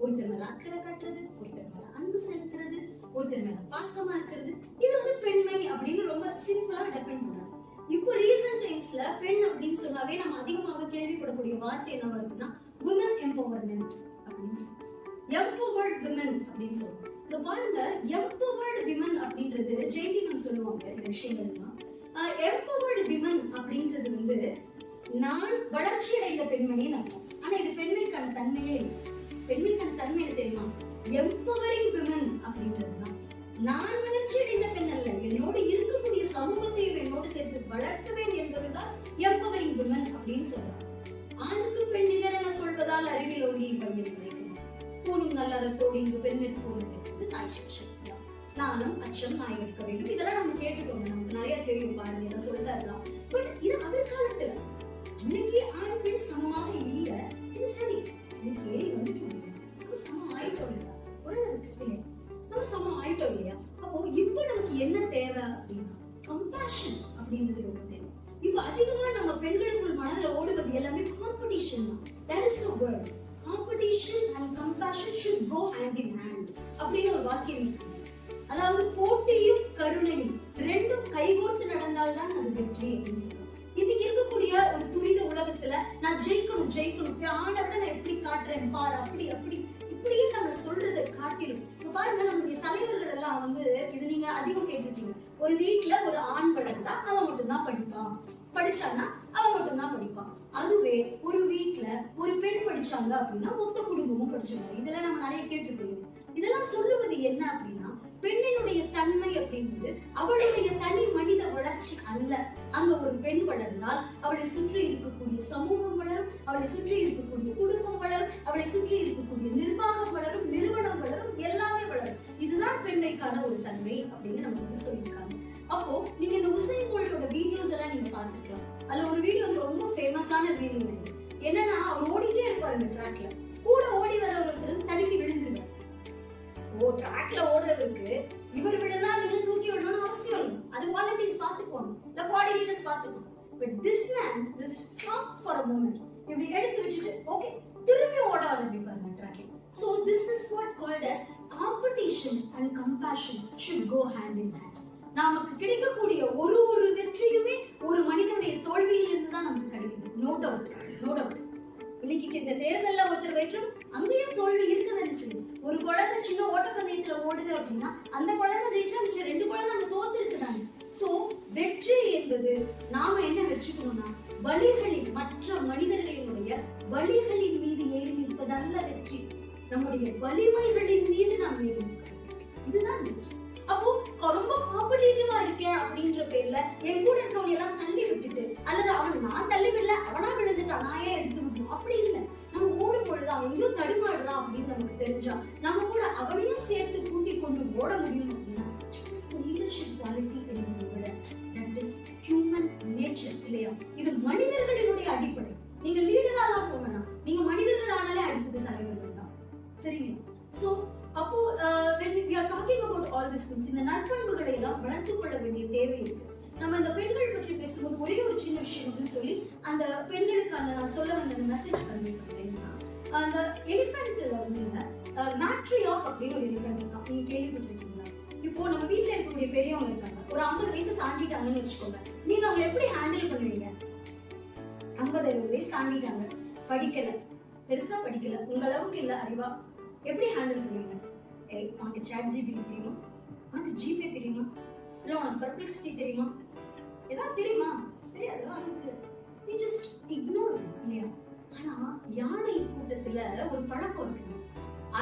ஒருத்தர் மேல அக்கறை காட்டுறது, ஒருத்தர் மேல அன்பு செலுத்துறது, ஒருத்தர் மேல பாசமா இருக்கிறது, இது வந்து பெண்மை அப்படின்னு ரொம்ப சிம்பிளா டிஃபைன் பண்றாங்க. இப்போ ரீசன்ட் டைம்ஸ்ல பெண் அப்படின்னு சொன்னாவே நம்ம அதிகமாக கேள்விப்படக்கூடிய வார்த்தை என்ன வருதுன்னா, women empowerment அப்படின்னு சொல்றோம், empowered women அப்படின்னு சொல்றோம். இந்த பாருங்க, empowered women அப்படின்றது ஜெயந்தி மேம் சொல்லுவாங்க இந்த விஷயங்கள்லாம். empowered women அப்படின்றது வந்து நான் வளர்ச்சி அடைந்த பெண்மணின்னு அர்த்தம். ஆனா இது பெண்மைக்கான தன்மையே இல்லை. பெண்மைக்கான தன்மை என்ன தெரியுமா? empowering women அப்படின்றதுதான். நான் வளர்ச்சி அடைந்த பெண் அல்ல, என்னோடு இருக்கக்கூடிய சமூகத்தையும் என்னோடு சேர்த்து வளர்த்துவேன் என்பதுதான் empowering women அப்படின்னு சொல்றாங்க. ஆணுக்கு பெண் நிகரென கொள்வதால் அறிவில் ஓடி பையன் கிடைக்கும், கூணும் நல்லறத்தோடு இங்கு பெண்ணிற்கு போகிறது தாய் சக்தி, நானும் அச்சம் நாய் இருக்க வேண்டும். இதெல்லாம் நம்ம கேட்டுக்கோங்க, நமக்கு நிறைய தெரியும், பாருங்க எல்லாம் சொல்லிட்டாருலாம். பட் இது அதற்காலத்துல அன்னைக்கு ஆண் பெண் சமமாக இல்ல, இது சரி, இன்னைக்கு ஏறி வந்துட்டு நம்ம சமம் ஆயிட்டோம் இல்லையா, நம்ம சமம் ஆயிட்டோம் இல்லையா. அப்போ இப்ப நமக்கு என்ன தேவை அப்படின்னா கம்பேஷன் அப்படின்றது ரொம்ப தேவை. இப்ப அதிகமா நம்ம பெண்களுக்குள் மனதுல ஓடுவது எல்லாமே காம்படிஷன் தான். There is a word, competition and compassion should go hand in hand அப்படின்னு ஒரு வாக்கியம் இருக்கு. அதாவது போட்டியும் கருணையும் ரெண்டும் கைகோர்த்து நடந்தால்தான் அது வெற்றி அப்படின்னு சொல்றோம். இன்னைக்கு இருக்கக்கூடிய ஒரு துரித உலகத்துல நான் ஜெயிக்கணும் ஜெயிக்கணும், ஆண்டவரை நான் எப்படி காட்டுறேன் பாரு, அப்படி அப்படி இப்படியே நம்ம சொல்றதை காட்டிலும் இப்ப பாருங்க, நம்மளுடைய தலைவர்கள் எல்லாம் வந்து இது நீங்க அதிகம் கேட்டுட்டீங்க, ஒரு வீட்டுல ஒரு ஆண் வளர்ந்தா அவன் மட்டும்தான் படிப்பான், படிச்சான்னா அவன் மட்டும்தான் படிப்பான். அதுவே ஒரு வீட்டுல ஒரு பெண் படிச்சாங்க அப்படின்னா மொத்த குடும்பமும் படிச்சாங்க. இதெல்லாம் நம்ம நிறைய கேட்டுருக்கோம். இதெல்லாம் சொல்லுவது என்ன அப்படின்னா, பெண்ணினுடைய தன்மை அப்படின்றது அவளுடைய தனி மனித வளர்ச்சி அல்ல. அங்க ஒரு பெண் வளர்ந்தால் அவளை சுற்றி இருக்கக்கூடிய சமூகம் வளரும், அவளை சுற்றி இருக்கக்கூடிய குடும்பம் வளரும், அவளை சுற்றி இருக்கக்கூடிய நிர்வாகம் வளரும், நிறுவனம் வளரும், எல்லாமே வளரும். இதுதான் பெண்மைக்கான ஒரு தன்மை அப்படின்னு நம்ம வந்து சொல்லியிருக்காங்க. அப்போ நீங்க இந்த உசைன் போல்ட்டோட வீடியோஸ் எல்லாம் நீங்க பார்த்துக்கலாம். அதுல ஒரு வீடியோ வந்து ரொம்ப ஃபேமஸான வீடியோ என்னன்னா, அவர் ஓடிட்டே இருப்பாரு இந்த ட்ராக்ல, கூட ஓடி வர ஒருத்தர் தடுக்கி விழுந்துருவார். ட்ராக்ல ஓடுறதுக்கு இவர் விழுந்தா இவரு தூக்கி விடணும்னு அவசியம் இல்லை, அது வாலண்டியர்ஸ் பாத்துக்குவாங்க, இல்ல கோஆர்டினேட்டர்ஸ் பாத்துக்குவாங்க. But this man will stop for a moment, இப்படி எடுத்து விட்டுட்டு ஓகே திரும்பி ஓட ஆரம்பிப்பாங்க ட்ராக்ல. So this is what called as competition and compassion should go hand in hand. நமக்கு கிடைக்கக்கூடிய ஒரு ஒரு வெற்றியுமே ஒரு மனிதனுடைய தோல்வியில் இருந்து தான் நமக்கு கிடைக்குது. No doubt, no doubt. இன்னைக்கு இந்த தேர்தல்ல ஒருத்தர் வெற்றும் அங்கேயும் தோல்வி இருக்கதான் செய்யும். ஒரு குழந்தை சின்ன ஓட்டப்பந்தயத்துல ஓடுது அப்படின்னா அந்த குழந்தை ஜெயிச்சா மிச்சம் 2 குழந்தை அங்க தோத்து இருக்குதாங்க. சோ வெற்றி என்பது நாம என்ன வச்சுக்கணும்னா, வலிகளின் மற்ற மனிதர்களினுடைய வலிகளின் மீது ஏறி நிற்பதல்ல வெற்றி, நம்முடைய வலிமைகளின் மீது நாம் ஏறி நிற்கிறோம், இதுதான் வெற்றி. அப்போ ரொம்ப காம்படிட்டிவா இருக்கேன் அப்படின்ற பேர்ல என் கூட இருக்கவங்க எல்லாம் தள்ளி விட்டுட்டு, அல்லது அவன் நான் தள்ளி விடல அவனா விழுந்துட்டான் நான் ஏன் எடுத்து விடணும், அப்படி இல்லை. நம்ம ஓடும் பொழுது அவன் எங்கேயோ தடுமாடுறான் அப்படின்னு நமக்கு தெரிஞ்சா நம்ம கூட அவனையும் சேர்த்து கூட்டி கொண்டு ஓட முடியும் அப்படின்னா லீடர்ஷிப் குவாலிட்டி என்பதை விட தட் இஸ் ஹியூமன் நேச்சர் இல்லையா? இது மனிதர்களினுடைய அடிப்படை. நீங்க லீடராலாம் போகணும், நீங்க மனிதர்களானாலே அடுத்தது தலைவர்கள் தான். சரிங்க? சோ அப்போ when we are talking about all these things, இந்த நற்பண்புகளை எல்லாம் வளர்த்துக் கொள்ள வேண்டிய தேவை இருக்கு. நம்ம இந்த பெண்கள் பற்றி பேசும்போது ஒரே ஒரு சின்ன விஷயம் அப்படின்னு சொல்லி அந்த பெண்களுக்கான நான் சொல்ல வந்த மெசேஜ் பண்ணிருக்கேன். அந்த எலிஃபென்ட்ல வந்து மேட்ரியார்க் அப்படின்னு ஒரு எலிஃபென்ட் இருக்கா, நீங்க கேள்விப்பட்டிருக்கீங்களா? இப்போ நம்ம வீட்டுல இருக்கக்கூடிய பெரியவங்க இருக்காங்க, ஒரு 50 வயசு தாண்டிட்டாங்கன்னு வச்சுக்கோங்க. நீங்க அவங்க எப்படி ஹேண்டில் பண்ணுவீங்க? 50 வயசு தாண்டிட்டாங்க, படிக்கல, பெருசா படிக்கல, உங்க அளவுக்கு இல்ல அறிவா, எப்படி ஹேண்டில் பண்ணுவீங்க? உனக்கு ChatGPT தெரியுமா? உனக்கு ஜிபே தெரியுமா? இல்ல உனக்கு பெர்ப்ளெக்சிட்டி தெரியுமா? ஏதாவது தெரியுமா? தெரியாது. அதுக்கு நீ ஜஸ்ட் இக்னோர் இல்லையா? ஆனா யானை கூட்டத்துல ஒரு பழக்கம் இருக்கு.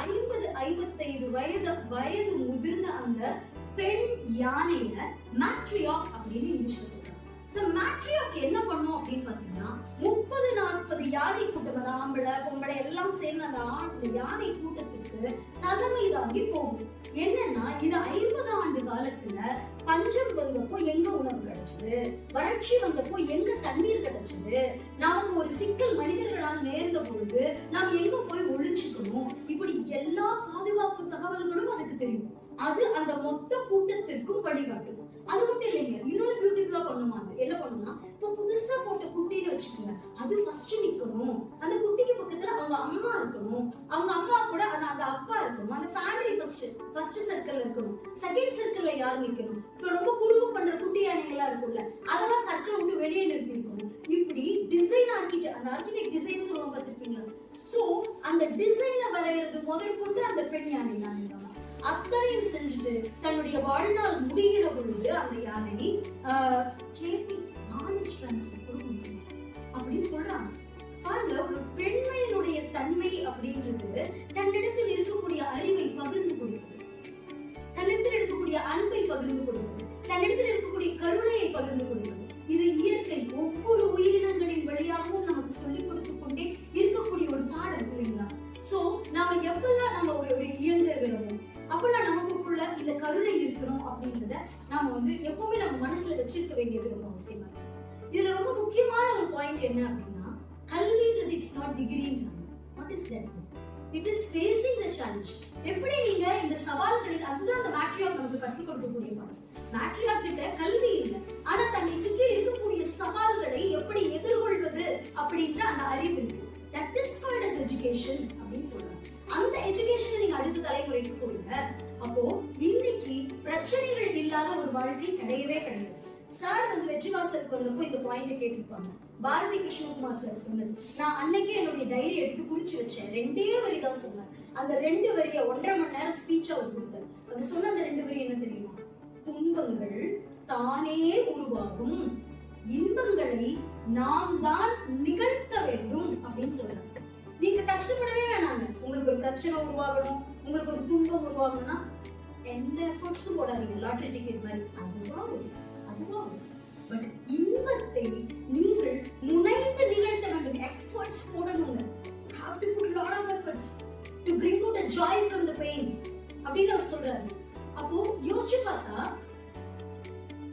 50-55 வயது முதிர்ந்த அந்த பெண் யானைய மேட்ரியார்க் அப்படின்னு இங்கிலீஷ்ல சொல்றாங்க. இந்த மேட்ரியார்க் என்ன பண்ணும் அப்படின்னு பாத்தீங்கன்னா 30-40 யானை கூட்டம், அதாவது ஆம்பளை பொம்பளை எல்லாம் சேர்ந்து அந்த யானை கூட்டத்துக்கு தலைமை தாங்கி போகும். என்னன்னா இது 50 ஆண்டு காலத்துல பஞ்சம் வந்தப்போ எங்க உணவு கிடைச்சது, வறட்சி வந்தப்போ எங்க தண்ணீர் கிடைச்சது, நமக்கு ஒரு சிக்கல் மனிதர்களால் நேர்ந்த பொழுது நாம் எங்க போய் ஒளிச்சுக்கணும், இப்படி எல்லா பாதுகாப்பு தகவல்களும் அதுக்கு தெரியும். அது அந்த மொத்த கூட்டத்திற்கும் வழிகாட்டும். அது மட்டும் இல்லைங்க, இன்னொரு பியூட்டிஃபுல்லா பண்ணுமா, என்ன பண்ணுனா இப்போ புதுசா போட்ட குட்டின்னு வச்சுக்கோங்க, அது ஃபர்ஸ்ட் நிக்கணும், அந்த குட்டிக்கு பக்கத்துல அவங்க அம்மா இருக்கணும், அவங்க அம்மா கூட அந்த அப்பா இருக்கணும், அந்த ஃபேமிலி ஃபர்ஸ்ட் சர்க்கிள்ல இருக்கணும். செகண்ட் சர்க்கிள்ல யார் நிக்கணும்? இப்போ ரொம்ப குறும்பு பண்ற குட்டி யானைகளா இருக்கும்ல, அதெல்லாம் சர்க்கிள் விட்டு வெளியே நிறுத்தி இருக்கணும். இப்படி டிசைன் ஆர்கிடெக்ட் டிசைன் சொல்லுவாங்க பார்த்திருக்கீங்களா? சோ அந்த டிசைனை வரையறது முதற்கொண்டு அந்த பெண் யானை தான். அத்தனையும் செஞ்சுட்டு தன்னுடைய வாழ்நாள் முடிகிற பொழுது அந்த யானை கேள்வி நாலேஜ் டிரான்ஸ்ஃபர் கொடுக்கணும் அப்படின்னு சொல்றாங்க. பாருங்க, ஒரு பெண்மையினுடைய தன்மை அப்படின்றது தன்னிடத்தில் இருக்கக்கூடிய அறிவை பகிர்ந்து கொடுக்கிறது, தன்னிடத்தில் இருக்கக்கூடிய அன்பை பகிர்ந்து கொடுக்கிறது, தன்னிடத்தில் இருக்கக்கூடிய கருணையை பகிர்ந்து கொடுக்கிறது. இது இயற்கை ஒவ்வொரு உயிரினங்களின் வழியாகவும் நமக்கு சொல்லிக் கொடுத்து கொண்டே இருக்கக்கூடிய ஒரு பாடம் இல்லைங்களா? சோ நாம எப்பெல்லாம் நம்ம ஒரு இயங்குகிறோமோ அப்பெல்லாம் நமக்குள்ள இந்த கருணை இருக்கணும் அப்படின்றத நாம வந்து எப்பவுமே நம்ம மனசுல வச்சிருக்க வேண்டியது ரொம்ப அவசியமா இருக்கு. இதுல ரொம்ப முக்கியமான ஒரு பாயிண்ட் என்ன அப்படின்னா, கல்வின்றது இட்ஸ் நாட் டிகிரின்றாங்க. What is that? It is facing the challenge. எப்படி நீங்க இந்த சவால்களை, அதுதான் அந்த மேட்ரியார்க் நமக்கு கற்றுக் கொடுக்கக்கூடிய பாடம். மேட்ரியார்க் கிட்ட கல்வி இல்லை, ஆனா தன்னை சுற்றி இருக்கக்கூடிய சவால்களை எப்படி எதிர்கொள்வது அப்படின்ற அந்த அறிவு இருக்கு. That is called as education அப்படின்னு சொல்றாங்க. அந்த எஜுகேஷனை நீங்க அடுத்த தலைமுறைக்கு கொடுங்க. அப்போ இன்னைக்கு பிரச்சனைகள் இல்லாத ஒரு வாழ்க்கை கிடையவே கிடையாது. சார் வந்து வெற்றிவாசலுக்கு வந்தப்போ இந்த பாயிண்ட் கேட்டிருப்பாங்க. பாரதி கிருஷ்ணகுமார் சார் சொன்னது நான் அன்னைக்கே என்னுடைய டைரி எடுத்து குறிச்சு வச்சேன். 2 வரி தான் சொன்னேன். அந்த 2 வரியை 1.5 மணி நேரம் ஸ்பீச்சா கொடுத்தேன். அது சொன்ன அந்த 2 வரி என்ன தெரியுமா? துன்பங்கள் தானே உருவாகும், இன்பங்களை நாம் தான் நிகழ்த்த வேண்டும் அப்படின்னு சொல்றாங்க. நீங்க கஷ்டப்படவே வேணாங்க. உங்களுக்கு ஒரு பிரச்சனை உருவாகணும், உங்களுக்கு ஒரு துன்பம் உருவாகணும்னா எந்த எஃபர்ட்ஸும் போடாதீங்க. லாட்டரி டிக்கெட் மாதிரி அதுவா. பட் இன்பத்தை நீங்கள் முனைந்து நிகழ்த்த வேண்டும். எஃபர்ட்ஸ் போடணுங்க. have to put lot of efforts to bring out a joy from the pain அப்படின்னு அவர் சொல்றாரு. அப்போ யோசிச்சு பார்த்தா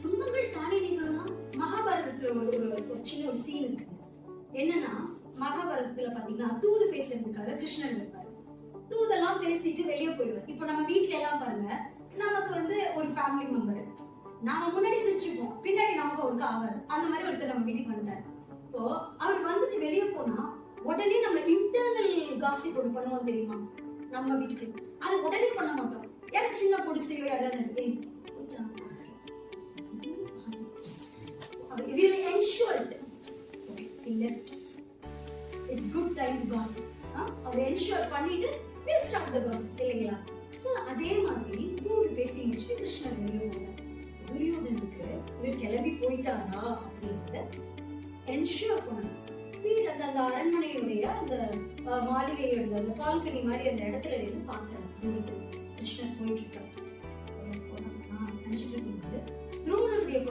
துன்பங்கள் தானே நிகழும்னா மகாபாரதத்துல ஒரு சின்ன ஒரு சீன் இருக்கு. என்னன்னா மகாபாரதத்துல பாத்தீங்கன்னா தூது பேசுறதுக்காக கிருஷ்ணன் இருப்பாரு. தூதெல்லாம் பேசிட்டு வெளியே போயிடுவார். இப்ப நம்ம வீட்டுல எல்லாம் பாருங்க, நமக்கு வந்து ஒரு ஃபேமிலி மெம்பர், நாம முன்னாடி சிரிச்சுப்போம், பின்னாடி நமக்கு ஒரு காவல், அந்த மாதிரி ஒருத்தர் நம்ம வீட்டுக்கு வந்தாரு. இப்போ அவர் வந்துட்டு வெளியே போனா உடனே நம்ம இன்டர்னல் காசிப் பண்ணுவோம் தெரியுமா? நம்ம வீட்டுக்கு அது உடனே பண்ண மாட்டோம். யாரும் சின்ன பொடிசையோ யாராவது we will ensure it. He left. It's good time to gossip. Our ensure பண்ணிட்டு we'll start the gossip இல்லைங்களா? சோ அதே மாதிரி தூது பேசி முடிச்சுட்டு கிருஷ்ணர் வெளியே போனார். துரியோதனுக்கு இவர் கிளம்பி போயிட்டாரா அப்படின்றத என்ஷூர் பண்ணணும். வீடு அந்த அரண்மனையுடைய அந்த மாளிகையோட அந்த பால்கனி மாதிரி அந்த இடத்துல இருந்து பார்க்கறாரு. கிருஷ்ணர் போயிட்டு இருக்காரு.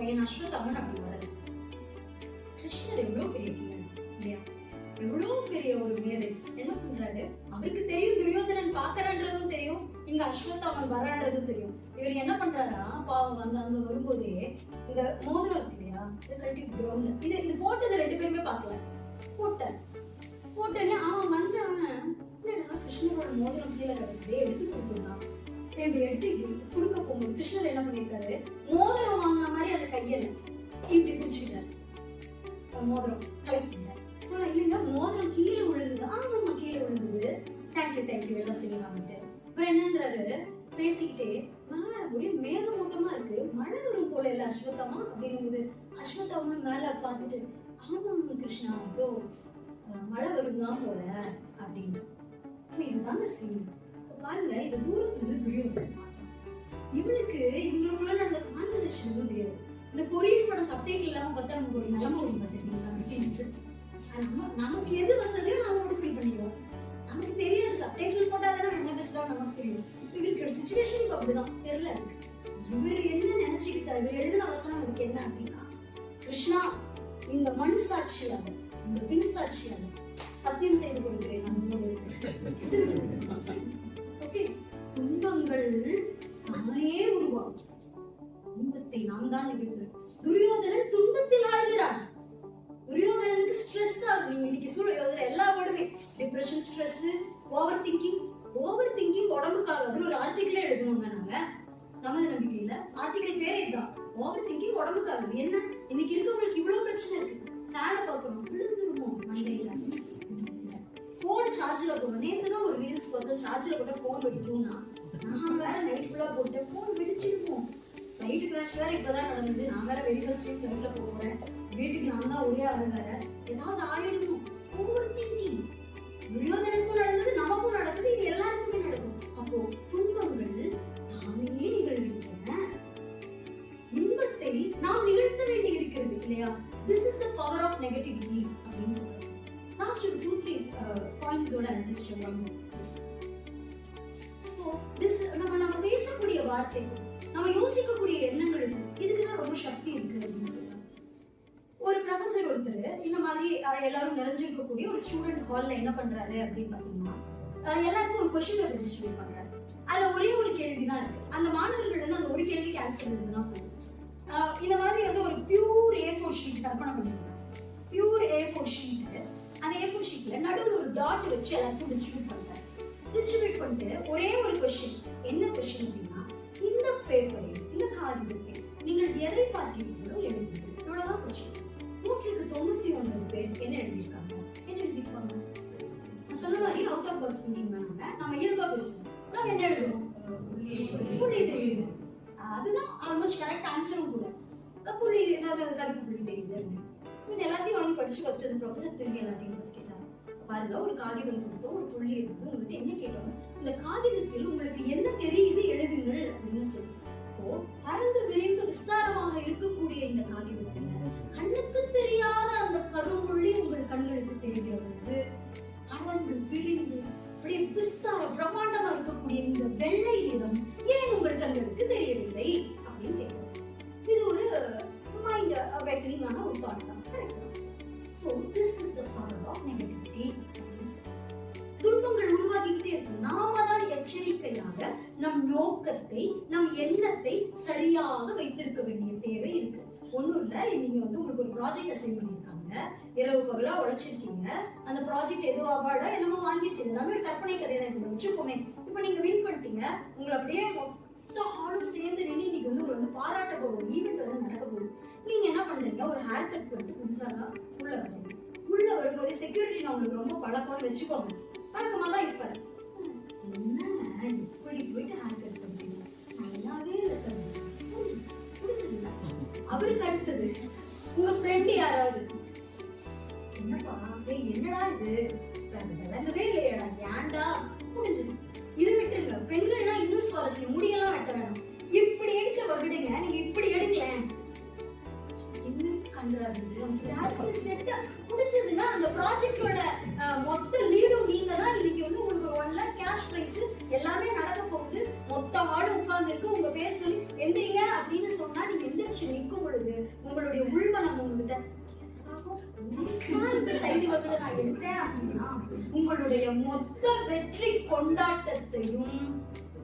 பையன் அஸ்வத்தாமன் அப்படி வரல. கிருஷ்ணர் எவ்வளவு பெரிய king இல்லையா? எவ்வளவு பெரிய ஒரு மேதை என்ன பண்றாரு? அவருக்கு தெரியும் துரியோதனன் பாக்குறான்றதும் தெரியும், இங்க அஸ்வத்தாமன் வரான்றதும் தெரியும். இவர் என்ன பண்றாரா, பாவம் அங்க வரும்போதே இந்த மோதிரம் இருக்கு இல்லையா, இதை கழட்டி விட்டுருவாங்க. இது போட்டது 2 பேருமே பார்க்கல. போட்டனே அவன் வந்து என்னடா கிருஷ்ணரோட மோதிரம் கீழே கிடக்குது, எடுத்து கொடுத்துருந்தான். இப்படி எடுத்து கொடுக்க போகும்போது கிருஷ்ணர் என்ன பண்ணிருக்காரு, மோதிரம் வாங்கின மாதிரி அந்த கையில இப்படி பிடிச்சிக்கிட்டாரு. மோதிரம் கலெக்ட் சொன்னா இல்லைங்க, மோதிரம் கீழே விழுந்தது. ஆமா கீழே விழுந்தது, தேங்க்யூ எல்லாம் செய்யலாம்ட்டு. அப்புறம் என்னன்றாரு, பேசிக்கிட்டே ஒரே மேகமூட்டமா இருக்கு, மழை வரும் போல இல்ல அஸ்வத்தாமா அப்படிங்கும்போது அஸ்வத்தாமன் மேல பார்த்துட்டு ஆமாங்க கிருஷ்ணா இதோ மழை வரும்தான் போல அப்படின்னு. இதுதாங்க சீன் பாருங்க. இது தூரத்துல இருந்து துரியோதனன் இவனுக்கு இவங்களுக்குள்ள நடந்த கான்வர்சேஷன் எதுவும் தெரியாது. இந்த கொரியன் படம் சப்டைட்டில் இல்லாம பார்த்தா நமக்கு ஒரு நிலைமை வரும் பார்த்தீங்களா, நமக்கு எது வசதியோ நாம கூட ஃபீல் பண்ணிடுவோம். நமக்கு தெரியாது, சப்டைட்டில் போட்டாதான் என்ன பேசுறோம் நமக்கு தெரியும். இவருக்கு சிச்சுவேஷன் அப்படிதான் தெரியல. இவர் என்ன நினைச்சுக்கிட்டாரு, இவர் எழுதின வசனம் இருக்கு என்ன அப்படின்னா, கிருஷ்ணா இந்த மண் சாட்சியாக இந்த பின் சாட்சியாக சத்தியம் செய்து கொடுக்கிறேன். துன்பங்கள் நானே உருவாகும், துன்பத்தை நாம் தான் நிகழ்கிறோம். துரியோதனன் துன்பத்தில் ஆழ்கிறான். துரியோதனனுக்கு ஸ்ட்ரெஸ் ஆகுது. நீங்க இன்னைக்கு சூழல் எல்லா வேர்டுமே டிப்ரெஷன், ஸ்ட்ரெஸ், ஓவர் திங்கிங் உடம்புக்காக ஒரு ஆர்டிகிளே எழுதுவாங்க. நாங்க நமது நம்பிக்கையில ஆர்டிகிள் பேரே இதுதான், ஓவர் திங்கிங் உடம்புக்காக. என்ன இன்னைக்கு இருக்கவங்களுக்கு இவ்வளவு பிரச்சனை இருக்கு, ஃபேனை பார்க்கணும் விழுந்துருமோ மண்டையில, போன் சார்ஜ்ல போகணும். நேற்று தான் ஒரு ரீல்ஸ் பார்த்தோம், சார்ஜ்ல போட்டா போன் வெடிக்கும்னா நான் வேற நைட் ஃபுல்லா போட்டேன், போன் வெடிச்சிருப்போம். நைட்டு கிராஷ் வேற இப்பதான் நடந்தது. நான் வேற வெளியில ஸ்ட்ரீட் ஃபிளைட்ல போறேன், வீட்டுக்கு நான் தான் ஒரே ஆளு வேற, ஏதாவது ஆயிடுமோ. ஓவர் திங்கிங் துரியோதனுக்கும் நடந்தது, நமக்கும் நடக்குது, இது எல்லாருக்குமே நடக்கும். அப்போ துன்பங்கள் தானே நிகழ்கின்றன, இன்பத்தை நாம் நிகழ்த்த வேண்டி இருக்கிறது இல்லையா? This is the power of negativity அப்படின்னு சொல்றாங்க. Last 2-3 points ஓட adjust பண்ணணும். So this நம்ம பேசக்கூடிய வார்த்தை, நம்ம யோசிக்கக்கூடிய எண்ணங்களுக்கு இதுக்குதான் ரொம்ப சக்தி இருக்கு அப்படின்னு சொல்றாங்க. ஒரு ப்ரொஃபசர் ஒருத்தர் இந்த மாதிரி எல்லாரும் நிறைஞ்சிருக்கக்கூடிய ஒரு ஸ்டூடெண்ட் ஹால்ல என்ன பண்றாரு அப்படின்னு பாத்தீங்கன்னா, எல்லாருக்கும் ஒரு கொஸ்டின் பேப்பர் டிஸ்ட்ரிபியூட் பண்றாரு. அதுல ஒரே ஒரு கேள்விதான் இருக்கு. அந்த மாணவர்கள் வந்து அந்த ஒரு கேள்விக்கு ஆன்சர் எழுதுனா போதும். இந்த மாதிரி வந்து ஒரு பியூர் A4 ஷீட் கற்பனை பண்ணிருக்காங்க. பியூர் A4 ஷீட், அந்த A4 ஷீட்ல நடுவில் ஒரு டாட் வச்சு எல்லாருக்கும் டிஸ்ட்ரிபியூட் பண்றாரு. டிஸ்ட்ரிபியூட் பண்ணிட்டு ஒரே ஒரு கொஸ்டின், என்ன கொஸ்டின் அப்படின்னா, இந்த பேப்பரில் இந்த காகிதத்தில் நீங்கள் எதை பார்த்தீர்களோ எழுதுங்கள். இவ்வளவுதான் கொஸ்டின். 199 பேர் என்ன எழுதியிருக்காங்க, என்ன எழுதியிருக்காங்க? சொன்ன மாதிரி அவுட் ஆஃப் பாக்ஸ் திங்கிங் வேணுங்க. நம்ம இயல்பா பேசுவோம், நம்ம என்ன எழுதுவோம், புள்ளி தெரியுது. அதுதான் ஆல்மோஸ்ட் கரெக்ட் ஆன்சரும் கூட. புள்ளி ஏதாவது கருப்பு புள்ளி தெரியுது. இது எல்லாத்தையும் வாங்கி படிச்சு பார்த்துட்டு ப்ரொஃபசர் திரும்பி எல்லாத்தையும் கேட்டாங்க. பாருங்க, ஒரு காகிதம் கொடுத்தோம், ஒரு புள்ளி இருக்கு, உங்ககிட்ட என்ன கேட்டோம், இந்த காகிதத்தில் உங்களுக்கு என்ன தெரியுது எழுதுங்கள் அப்படின்னு சொல்லி. பறந்து விரிந்து விஸ்தாரமாக இருக்கக்கூடிய இந்த காகிதத்தில் கண்ணுக்கு தெரியாத அந்த கரும்புள்ளி உங்கள் கண்களுக்கு தெரிகிறது. பறந்து விரிந்து அப்படியே விஸ்தார பிரமாண்டமா இருக்கக்கூடிய இந்த வெள்ளை நிறம் ஏன் உங்கள் கண்களுக்கு தெரியவில்லை அப்படின்னு கேட்கிறோம். இது ஒரு மைண்ட் அவேக்கனிங்கான ஒரு தாட் தான். So this is the power of negativity. துன்பங்கள் உருவாகிக்கிட்டே இருக்கு. நாம தான் எச்சரிக்கையாக நம் நோக்கத்தை, நம் எண்ணத்தை சரியாக வைத்திருக்க வேண்டிய தேவை இருக்கு. ஒண்ணும் இல்ல, நீங்க வந்து உங்களுக்கு ஒரு ப்ராஜெக்ட் அசைன் பண்ணிருக்காங்க, இரவு பகலா உழைச்சிருக்கீங்க, அந்த ப்ராஜெக்ட் ஏதோ அவார்டா என்னமோ வாங்கிச்சு, எல்லாமே கற்பனை கதையை தான் வச்சுக்கோமே. இப்ப நீங்க வின் பண்ணிட்டீங்க, உங்களை அப்படியே மொத்த ஹாலும் சேர்ந்து நின்று இன்னைக்கு வந்து உங்களை வந்து பாராட்ட போகும் ஈவெண்ட் வந்து நடக்க போகுது. நீங்க என்ன பண்றீங்க, ஒரு ஹேர் கட் பண்ணிட்டு புதுசாக உள்ள வரீங்க. உள்ள வரும்போது செக்யூரிட்டி நான் உங்களுக்கு ரொம்ப பழக்கம்னு வச்சுக்கோங்க, பழக்கமா தான் இருப்பாரு. என்ன இப்படி போயிட்டு ஹேர் கட் பண்றீங்க, நல்லாவே இல்லை, புரிஞ்சுதுங்களா? அவருக்கு அடுத்தது உங்க ஃப்ரெண்ட் யாராவது, என்னப்பா என்னடா இது விளங்கவே இல்லையடா, ஏன்டா, முடிஞ்சது. இது விட்டுருங்க. பெண்கள்லாம் இன்னும் சுவாரஸ்யம், முடியெல்லாம் வெட்ட வேணும், இப்படி எடுக்க விடுங்க, நீங்க இப்படி எடுக்கல முடிச்சதுன்னா அந்த ப்ராஜெக்டோட மொத்த லீடும் நீங்க தான். இன்னைக்கு வந்து உங்களுக்கு 1 lakh கேஷ் பிரைஸ் எல்லாமே நடக்க போகுது. மொத்த ஆடு உட்கார்ந்து இருக்கு, உங்க பேர் சொல்லி எந்திரிங்க அப்படின்னு சொன்னா நீங்க எந்திர எந்திரிச்சு நிற்கும் பொழுது உங்களுடைய உள்மனம் உங்ககிட்ட இந்த சைடு வகையில நான் எடுத்தேன் அப்படின்னா உங்களுடைய மொத்த வெற்றி கொண்டாட்டத்தையும்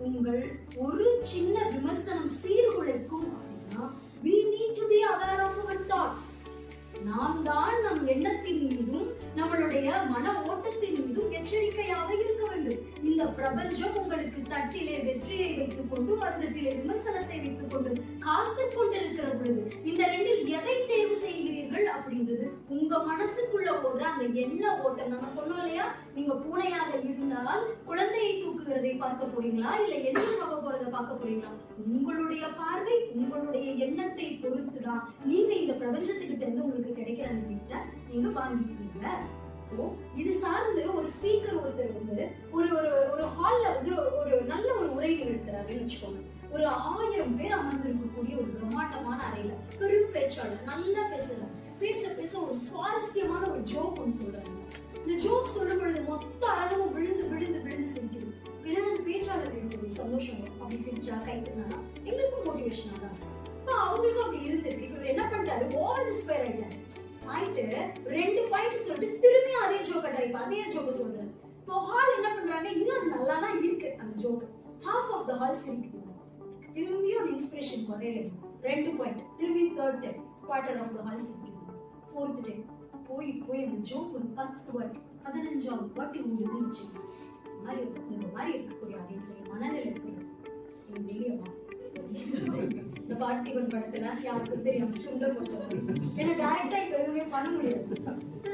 உங்கள் ஒரு சின்ன விமர்சனம் சீர்குலைக்கும் அப்படின்னா we need to be aware of our thoughts. நாம் தான் நம் எண்ணத்தின் மீதும் நம்மளுடைய மன ஓட்டத்தின் மீதும் எச்சரிக்கையாக இருக்க வேண்டும். இந்த பிரபஞ்சம் உங்களுக்கு தட்டிலே வெற்றியை வைத்துக் கொண்டு மறுதட்டிலே விமர்சனத்தை வைத்துக் கொண்டு காத்து கொண்டிருக்கிற பொழுது இந்த ரெண்டில் எதை தேர்வு செய்கிறீர்கள் அப்படின்றது உங்க மனசுக்குள்ள ஓடுற அந்த எண்ண ஓட்டம். நம்ம சொன்னோம் இல்லையா, நீங்க பூனையாக இருந்தால் குழந்தையை தூக்குகிறதை பார்க்க போறீங்களா இல்ல எண்ணெய் சாப்பிட போறதை பார்க்க போறீங்களா? உங்களுடைய பார்வை உங்களுடைய எண்ணத்தை பொறுத்துதான் நீங்க இந்த பிரபஞ்சத்துக்கிட்ட இருந்து உங்களுக்கு கிடைக்கிற அந்த கிட்ட நீங்க வாங்கிக்கிறீங்க. இது சார்ந்து ஒரு ஸ்பீக்கர் ஒருத்தர் வந்து ஒரு ஒரு ஒரு ஹால்ல வந்து ஒரு நல்ல ஒரு உரை நிகழ்த்துறாருன்னு வச்சுக்கோங்க. ஒரு 1000 பேர் அமர்ந்திருக்கக்கூடிய ஒரு பிரம்மாண்டமான அறையில பெரும் பேச்சாளர் நல்லா பேசுறாங்க. பேச பேச ஒரு சுவாரஸ்யமான ஒரு ஜோக் ஒன்று சொல்றாங்க. இந்த ஜோக் சொல்லும் பொழுது மொத்த அரங்கமும் விழுந்து விழுந்து விழுந்து சிரிக்குது. ஏன்னா அந்த பேச்சாளர்களுக்கு ஒரு சந்தோஷம், அப்படி சிரிச்சா கைத்துனா எங்களுக்கும் மோட்டிவேஷனா தான். அவங்களுக்கும் அப்படி இருந்திருக்கு. இவர் என்ன பண்ணிட்டாரு, ஓவர் இன்ஸ்பயர் ஆயிட்டு 2 பாயிண்ட் சொல்லிட்டு திரும்பி அதே ஜோக்க ட்ரைப் அதே ஜோக்க சொல்றாரு. இப்போ ஹால் என்ன பண்றாங்க, இன்னும் அது நல்லா தான் இருக்கு அந்த joke. half of the hall சிரிக்குது. திரும்பியும் அந்த இன்ஸ்பிரேஷன் குறையல. 2 பாயிண்ட் திரும்பி third time quarter of the hall சிரிக்குது. 4th time போய் போய் அந்த ஜோக் ஒரு 10 வாட்டி 15 வாட்டி முடிஞ்சிச்சு. மாதிரி இந்த மாதிரி இருக்கக்கூடிய அப்படின்னு சொல்லி மனநிலை வெளியமா இந்த பார்த்திபன் படத்துல யாருக்கும் தெரியும் சுண்டர் போட்டு ஏன்னா டைரக்டா இப்ப எதுவுமே பண்ண முடியாது.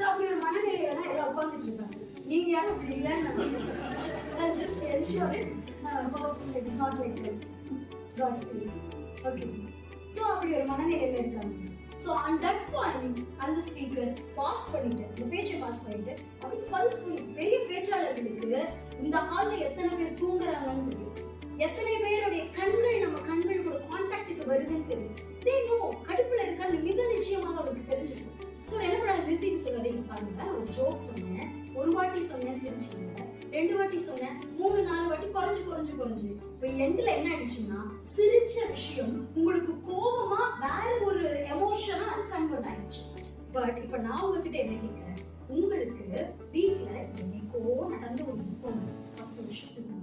அப்படி ஒரு மனநிலையில தான் எல்லாம் உட்காந்துட்டு இருக்காங்க. நீங்க யாரும் அப்படி இல்லைன்னு just ensure it's not like that gods please. Okay, so அப்படி ஒரு மனநிலையில இருக்காங்க. ஸோ அட் தட் பாயிண்ட் அந்த ஸ்பீக்கர் பாஸ் பண்ணிட்டு இந்த பேச்சை பாஸ் பண்ணிட்டு அப்படி பல்ஸ் பண்ணி பெரிய பேச்சாளர்களுக்கு இந்த ஹால்ல எத்தனை பேர் தூங்குறாங்கன்னு தெரியும், எத்தனை பேருடைய கண்கள் நம்ம கண்கள் கூட கான்டாக்டுக்கு வருதுன்னு தெரியும். கடுப்புல இருக்கான்னு மிக நிச்சயமாக அவருக்கு தெரிஞ்சிருக்கும். ஸோ என்ன பண்ண நிறுத்திட்டு சொல்றீங்க பாருங்க, ஒரு ஜோக் சொன்னேன், ஒரு வாட்டி சொன்னேன் சிரிச்சிங்க, 2 வாட்டி சொன்னேன், 3-4 வாட்டி குறைஞ்சு இப்போ எண்ட்ல என்ன ஆயிடுச்சுன்னா சிரிச்ச விஷயம் உங்களுக்கு கோபமா வேற ஒரு எமோஷனா அது கன்வெர்ட் ஆயிடுச்சு. பட் இப்ப நான் உங்ககிட்ட என்ன கேட்கிறேன், உங்களுக்கு வீட்டுல என்னைக்கோ நடந்த ஒரு துக்கம் 10 வருஷத்துக்கு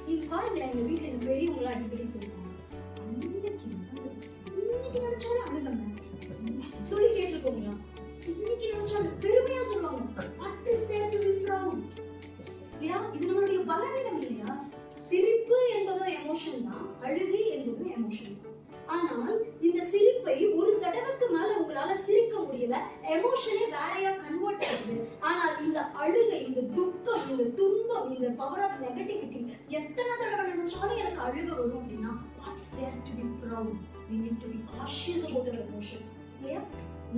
நீங்க பாருங்களேன், எங்க வீட்டுல எங்க பெரியவங்கள அடிக்கடி சொல்லுவாங்க, இன்னைக்கு நினைச்சாலும் அழுகங்க சொல்லி கேட்டுக்கோங்களா, இன்னைக்கு நினைச்சாலும் பெருமையா சொல்லுவாங்க. What is there to be proud? இது நம்மளுடைய பலவீனம் இல்லையா? சிரிப்பு என்பதும் எமோஷன் தான், அழுகை என்பதும் எமோஷன் தான். ஆனால் இந்த சிரிப்பை ஒரு தடவைக்கு மேல உங்களால சிரிக்க முடியல, எமோஷனே வேறையா கன்வெர்ட் ஆகுது. ஆனால் இந்த அழுகை, இந்த துக்கம், இந்த துன்பம், இந்த பவர் ஆஃப் நெகட்டிவிட்டி எத்தனை தடவை நினைச்சாலும் எனக்கு அழுக வரும் அப்படின்னா what's there to be proud? We need to be cautious about our emotion. இல்லையா?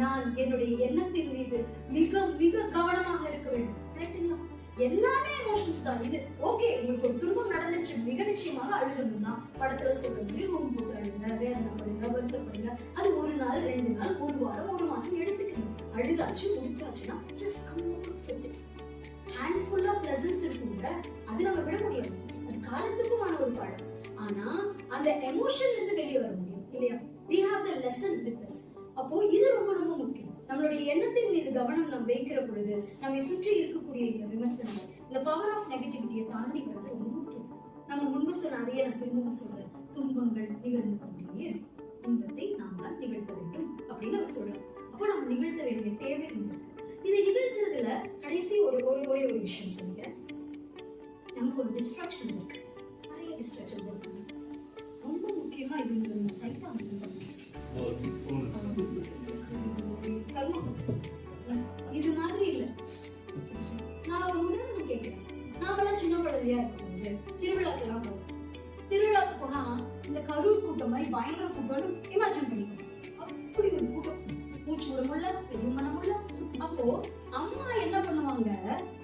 நான் என்னுடைய எண்ணத்தின் மீது மிக மிக கவனமாக இருக்க வேண்டும். கரெக்டுங்களா? எல்லாமே எமோஷன்ஸ் தான். இது ஓகே, உங்களுக்கு ஒரு துன்பம் நடந்துச்சு, மிக நிச்சயமாக அழுகணும் தான். படத்துல சொல்றது ரூம் போட்டு அழுங்க, வேதனைப்படுங்க, வருத்தப்படுங்க. அது 1 நாள் 2 நாள் 1 வாரம் 1 மாசம் எடுத்துக்கணும். அழுதாச்சு முடிச்சாச்சுன்னா just come out of it. handful of lessons இருக்குங்க, அது நம்ம விட முடியாது. அது காலத்துக்குமான ஒரு பாடம். ஆனா அந்த எமோஷன்ல இருந்து வெளியே வர முடியும் இல்லையா? we have the lesson with us. அப்போ இது ரொம்ப ரொம்ப முக்கியம். நம்மளுடைய எண்ணத்தின் மீது கவனம் நம்ம வைக்கிற பொழுது நம்மை சுற்றி இருக்கக்கூடிய இந்த விமர்சனங்கள், இந்த பவர் ஆஃப் நெகட்டிவிட்டியை தாண்டி வர்றது ரொம்ப முக்கியம். நம்ம முன்பு சொன்ன அதையே நான் திரும்ப சொல்றேன், துன்பங்கள் நிகழ்ந்து கொண்டே இருக்கும், துன்பத்தை நாம் தான் நிகழ்த்த வேண்டும் அப்படின்னு அவர் சொல்றோம். அப்போ நம்ம நிகழ்த்த வேண்டிய தேவை இல்லை. இதை நிகழ்த்துறதுல கடைசி ஒரே ஒரு விஷயம் சொல்லிக்கிறேன். நமக்கு ஒரு டிஸ்ட்ராக்ஷன் இருக்கு, நிறைய டிஸ்ட்ராக்ஷன்ஸ் இருக்கு. ரொம்ப முக்கியமா இது சைட்டா இது மாதிரி இல்ல. நான் ஒரு உதாரணம் கேட்கிறேன். நாமெல்லாம் சின்ன குழந்தையா இருக்கும்போது திருவிழாக்கெல்லாம் போவோம். திருவிழாக்கு போனா இந்த கரூர் கூட்டம் மாதிரி பயங்கர கூட்டம் இமேஜின் பண்ணிக்கணும். அப்படி ஒரு கூட்டம், மூச்சு விட முடியல, எதுவும் பண்ண முடியல. அப்போ அம்மா என்ன பண்ணுவாங்க,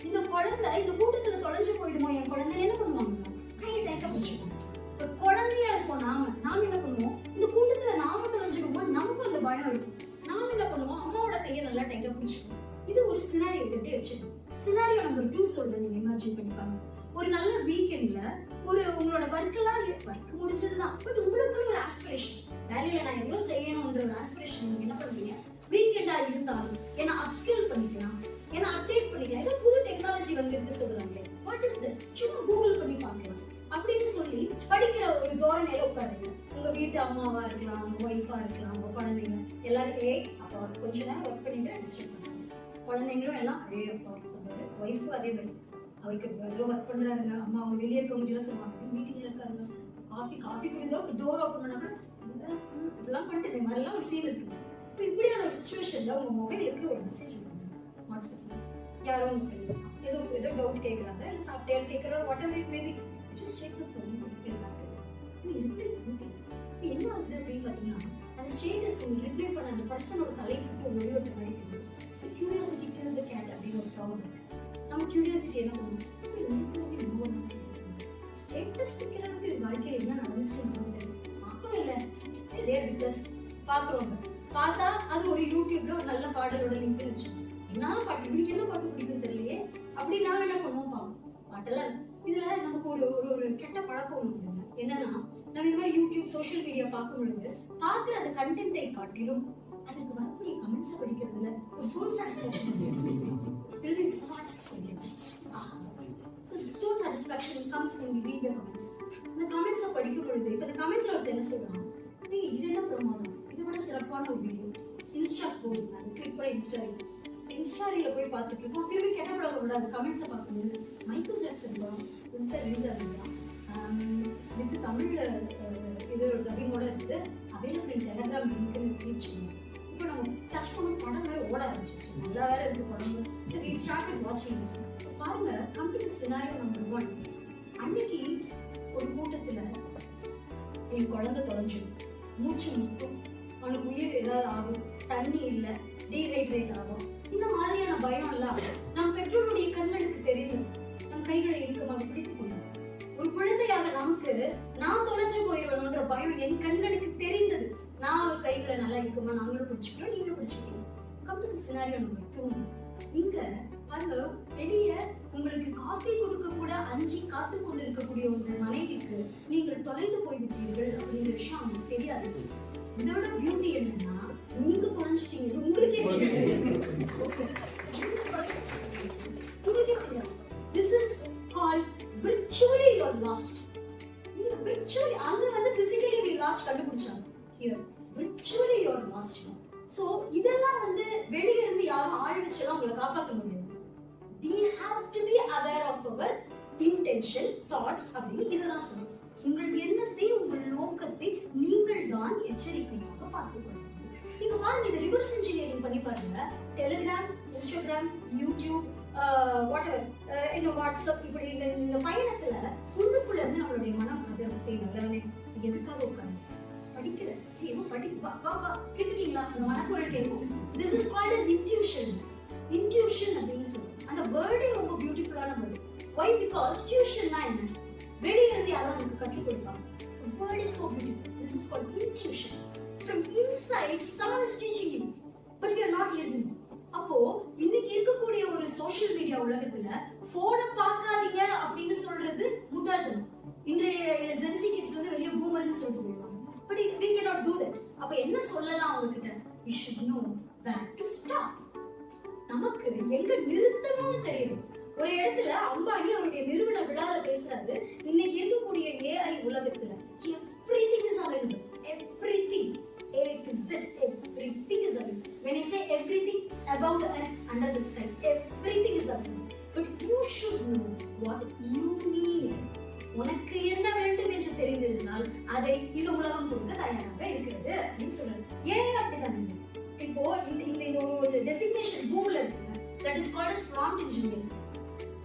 இந்த குழந்தை இந்த கூட்டத்துல தொலைஞ்சு போயிடுமோ என் குழந்தை, என்ன பண்ணுவாங்க, கையை டைட்டா பிடிச்சிக்கணும். இப்ப குழந்தையா இருப்போம் நாம என்ன பண்ணுவோம், இந்த கூட்டத்துல நாம தொலைஞ்சிடுமோ நமக்கு அந்த பயம் இருக்கும். நாம என்ன பண்ணுவோம், அம்மாவோட கையை நல்லா டைட்டா பிடிச்சிக்கணும். இது ஒரு சினாரியோ எப்படி வச்சுக்கணும். சினாரியோ நம்பர் 2 சொல்றேன், நீங்க இமேஜின் பண்ணி பாருங்க. ஒரு நல்ல வீக்கெண்ட்ல உங்களோட ஒர்க் முடிஞ்சதுதான். பட் உங்களுக்குள்ள ஒரு ஆஸ்பிரேஷன், வேலையில நான் எதையோ செய்யணும்ன்ற ஒரு ஆஸ்பிரேஷன் நீங்க என்ன பண்ணுவீங்க? வீக்கெண்டா இருந்தாலும் என்ன அப்ஸ்கில் பண்ணிக்கலாம், என்ன அப்டேட் பண்ணிக்கலாம். ஏதோ புது டெக்னாலஜி வந்து சொல்றாங்க, வாட் இஸ் தட், சும்மா கூகுள் பண்ணி பார்க்கலாம் அப்படின்னு சொல்லி படிக்கிற ஒரு தோரணையில உட்காருங்க. உங்க வீட்டு அம்மாவா இருக்கலாம், உங்க ஒய்ஃபா இருக்கலாம், உங்க குழந்தைங்க எல்லாரும் அப்பா கொஞ்ச நேரம் ஒர்க் பண்ணிட்டு டிஸ்டர்ப் பண்ணுவாங்க. குழந்தைங்களும் எல்லாம் அதே அப்பா ஒர்க் பண்றாரு, ஒய்ஃபும் அதே மாதிரி அவருக்கு ஏதோ ஒர்க் பண்றாருங்க. அம்மா அவங்க வெளியே இருக்கவங்க சொல்லுவாங்க, மீட்டிங்ல இருக்காங்க, காஃபி குடிந்தோ டோர் ஓப்பன் பண்ணா கூட இதெல்லாம் பண்ணிட்டு இந்த மாதிரிலாம் ஒரு சீன் இருக்கு. இப்போ இப்படியான ஒரு சுச்சுவேஷன்ல உங்க மொபைலுக்கு ஒரு மெசேஜ் பண்ணுங்க வாட்ஸ்அப்ல. யாரோ உங்க ஃப்ரெண்ட்ஸ் ஏதோ டவுட் கேட்கறாங்க, இல்லை சாப்பிட்டேன்னு கேட்கறோம், what ever it may be, just check the phone. என்ன ஆகுது அப்படின்னு பாத்தீங்கன்னா, அந்த ஸ்டேட்டஸ் ரிப்ளை பண்ண அந்த பர்சனோட தலை சுற்றி ஒரு வழிவட்ட மாதிரி தெரியுது. கியூரியாசிட்டி கில் தி கேட் அப்படின்னு ஒரு ப்ராப்ளம் இருக்கு. நம்ம கியூரியாசிட்டி என்ன பண்ணுவோம்? ஸ்டேட்டஸ் வைக்கிறதுக்கு வாழ்க்கையில் என்ன நடந்துச்சு பார்க்கணும் இல்லை, இதே பிகாஸ் பார்க்குறோம். பார்த்தா அது ஒரு யூடியூப்ல ஒரு நல்ல பாடலோட லிங்க் வச்சு, என்ன பாட்டு இன்னைக்கு என்ன பாட்டு பிடிக்கும் தெரியலையே அப்படி நான் என்ன பண்ணுவோம் பார்ப்போம். பாட்டெல்லாம் இதுல நமக்கு ஒரு ஒரு கெட்ட பழக்கம் ஒன்று என்னன்னா, நம்ம இந்த மாதிரி யூடியூப் சோஷியல் மீடியா பார்க்கும் பொழுது பார்க்குற அந்த கண்டென்ட்டை காட்டிலும் அதுக்கு வரக்கூடிய கமெண்ட்ஸை படிக்கிறதுல ஒரு soul satisfaction soul satisfaction comes when we read the comments. இந்த கமெண்ட்ஸை படிக்கும் பொழுது இப்போ இந்த கமெண்ட்ல ஒருத்தர் என்ன சொல்றாங்க, இது என்ன பிரமாதம், இதை விட சிறப்பான ஒரு வீடியோ இன்ஸ்டா போடுங்க, கிளிக் பண்ண இன்ஸ்டாரியில போய் பார்த்துட்டு இருக்கோம். திரும்பி கெட்ட பழக்கம் விடாது கமெண்ட்ஸை பார்க்கும்போது மைக்கேல் ஜாக்சன் படம் புதுசாக ரிலீஸ் ஆகுதுதான் வித் தமிழ்ல இது ஒரு டப்பிங்கோட இருக்குது, அவைலபிள் டெலகிராம் லிங்க்னு ரீச் பண்ணுவோம். இப்போ நம்ம டச் பண்ண படம் வேற ஓட ஆரம்பிச்சிச்சு, நல்லா வேற இருக்கு படம். ஸ்டார்ட் வாட்சிங் பாருங்க. Complete scenario number 1. அன்னைக்கு ஒரு கூட்டத்துல என் குழந்தை தொலைஞ்சிடும், மூச்சு முட்டும், அவனுக்கு உயிர் ஏதாவது ஆகும், தண்ணி இல்லை, டீஹைட்ரேட் ஆகும், இந்த மாதிரியான பயம் எல்லாம் நம் பெற்றோருடைய கண்களுக்கு தெரியுது. நம் கைகளை இறுக்கமாக பிடித்துக் கொண்டோம். ஒரு குழந்தையாக நமக்கு நான் தொலைஞ்சு போயிடுவேன்ற பயம் என் கண்களுக்கு தெரிந்தது. நான் ஒரு கைகளை நல்லா இருக்குமா, நாங்களும் பிடிச்சிக்கிறோம், நீங்களும் பிடிச்சிக்கிறோம். Complete scenario number 2. இங்க பாருங்க, வெளிய உங்களுக்கு காஃபி கொடுக்க கூட அஞ்சி காத்து கொண்டு இருக்கக்கூடிய உங்க மனைவிக்கு நீங்கள் தொலைந்து போய்விட்டீர்கள் அப்படிங்கிற விஷயம் அவங்களுக்கு தெரியாது. இதோட பியூட்டி என்னன்னா, நீங்க தொலைஞ்சிட்டீங்க உங்களுக்கே தெரியாது. This is called virtually you're lost. நீங்க virtually அங்க வந்து physically we lost கண்டுபிடிச்சாங்க. Here virtually you're lost. So இதெல்லாம் வந்து வெளிய இருந்து யாரும் ஆள் வச்செல்லாம் உங்களை காப்பாற்ற முடியாது. We have to be aware of our intention, thoughts அப்படின்னு இதெல்லாம் சொல்லுவோம். உங்கள் எண்ணத்தை, உங்கள் நோக்கத்தை நீங்கள் தான் எச்சரிக்கையாக பார்த்துக் கொள்ளணும். நீங்க பாருங்க, இது ரிவர்ஸ் இன்ஜினியரிங் பண்ணி பாருங்க. டெலிகிராம், இன்ஸ்டாகிராம், யூடியூப், வாட்எவர், இன்னும் வாட்ஸ்அப், இப்படி இந்த பயணத்துல உள்ளுக்குள்ள இருந்து நம்மளுடைய மனம் கதறத்தை நல்லவனே எதுக்காக உட்காந்து படிக்கிற கேட்டுட்டீங்களா? அந்த மனக்குரல் கேட்கும். This is called as intuition. Intuition அப்படின்னு சொல்லுவோம். அந்த வேர்டே ரொம்ப பியூட்டிஃபுல்லான வேர்டு. Why? Because tuitionனா என்ன? வெளிய இருந்து யாரும் நமக்கு கற்றுக் கொடுப்பாங்க. The word is so beautiful. This is called intuition. From inside, someone is teaching you, but you are not listening. அப்போ இன்னைக்கு இருக்கக்கூடிய ஒரு சோஷியல் மீடியா உலகத்துல போனை பார்க்காதீங்க அப்படின்னு சொல்றது முட்டாள்தனம். இன்றைய ஜென்சி கிட்ஸ் வந்து வெளியே பூமர்னு சொல்லிட்டு போயிடுவாங்க. But we cannot do that. அப்ப என்ன சொல்லலாம் அவங்ககிட்ட? We should know when to stop. நமக்கு எங்க நிறுத்தணும்னு தெரியும். ஒரு இடத்துல அம்பானி அவருடைய நிறுவன விழால பேசுறாரு, இன்னைக்கு இருக்கக்கூடிய AI உலகத்துல everything is available. Everything, A to Z, everything is available. When I say everything, above the earth, under the sky, everything is available. But you should know what you need. உனக்கு என்ன வேண்டும் என்று தெரிந்திருந்தால் அதை இந்த உலகம் கொடுக்க தயாராக இருக்கிறது அப்படின்னு சொல்றாரு. ஏன் அப்படிதான்? இப்போ இந்த ஒரு டெசிக்னேஷன் கூகுள்ல இருக்குங்க, that is called as prompt engineering.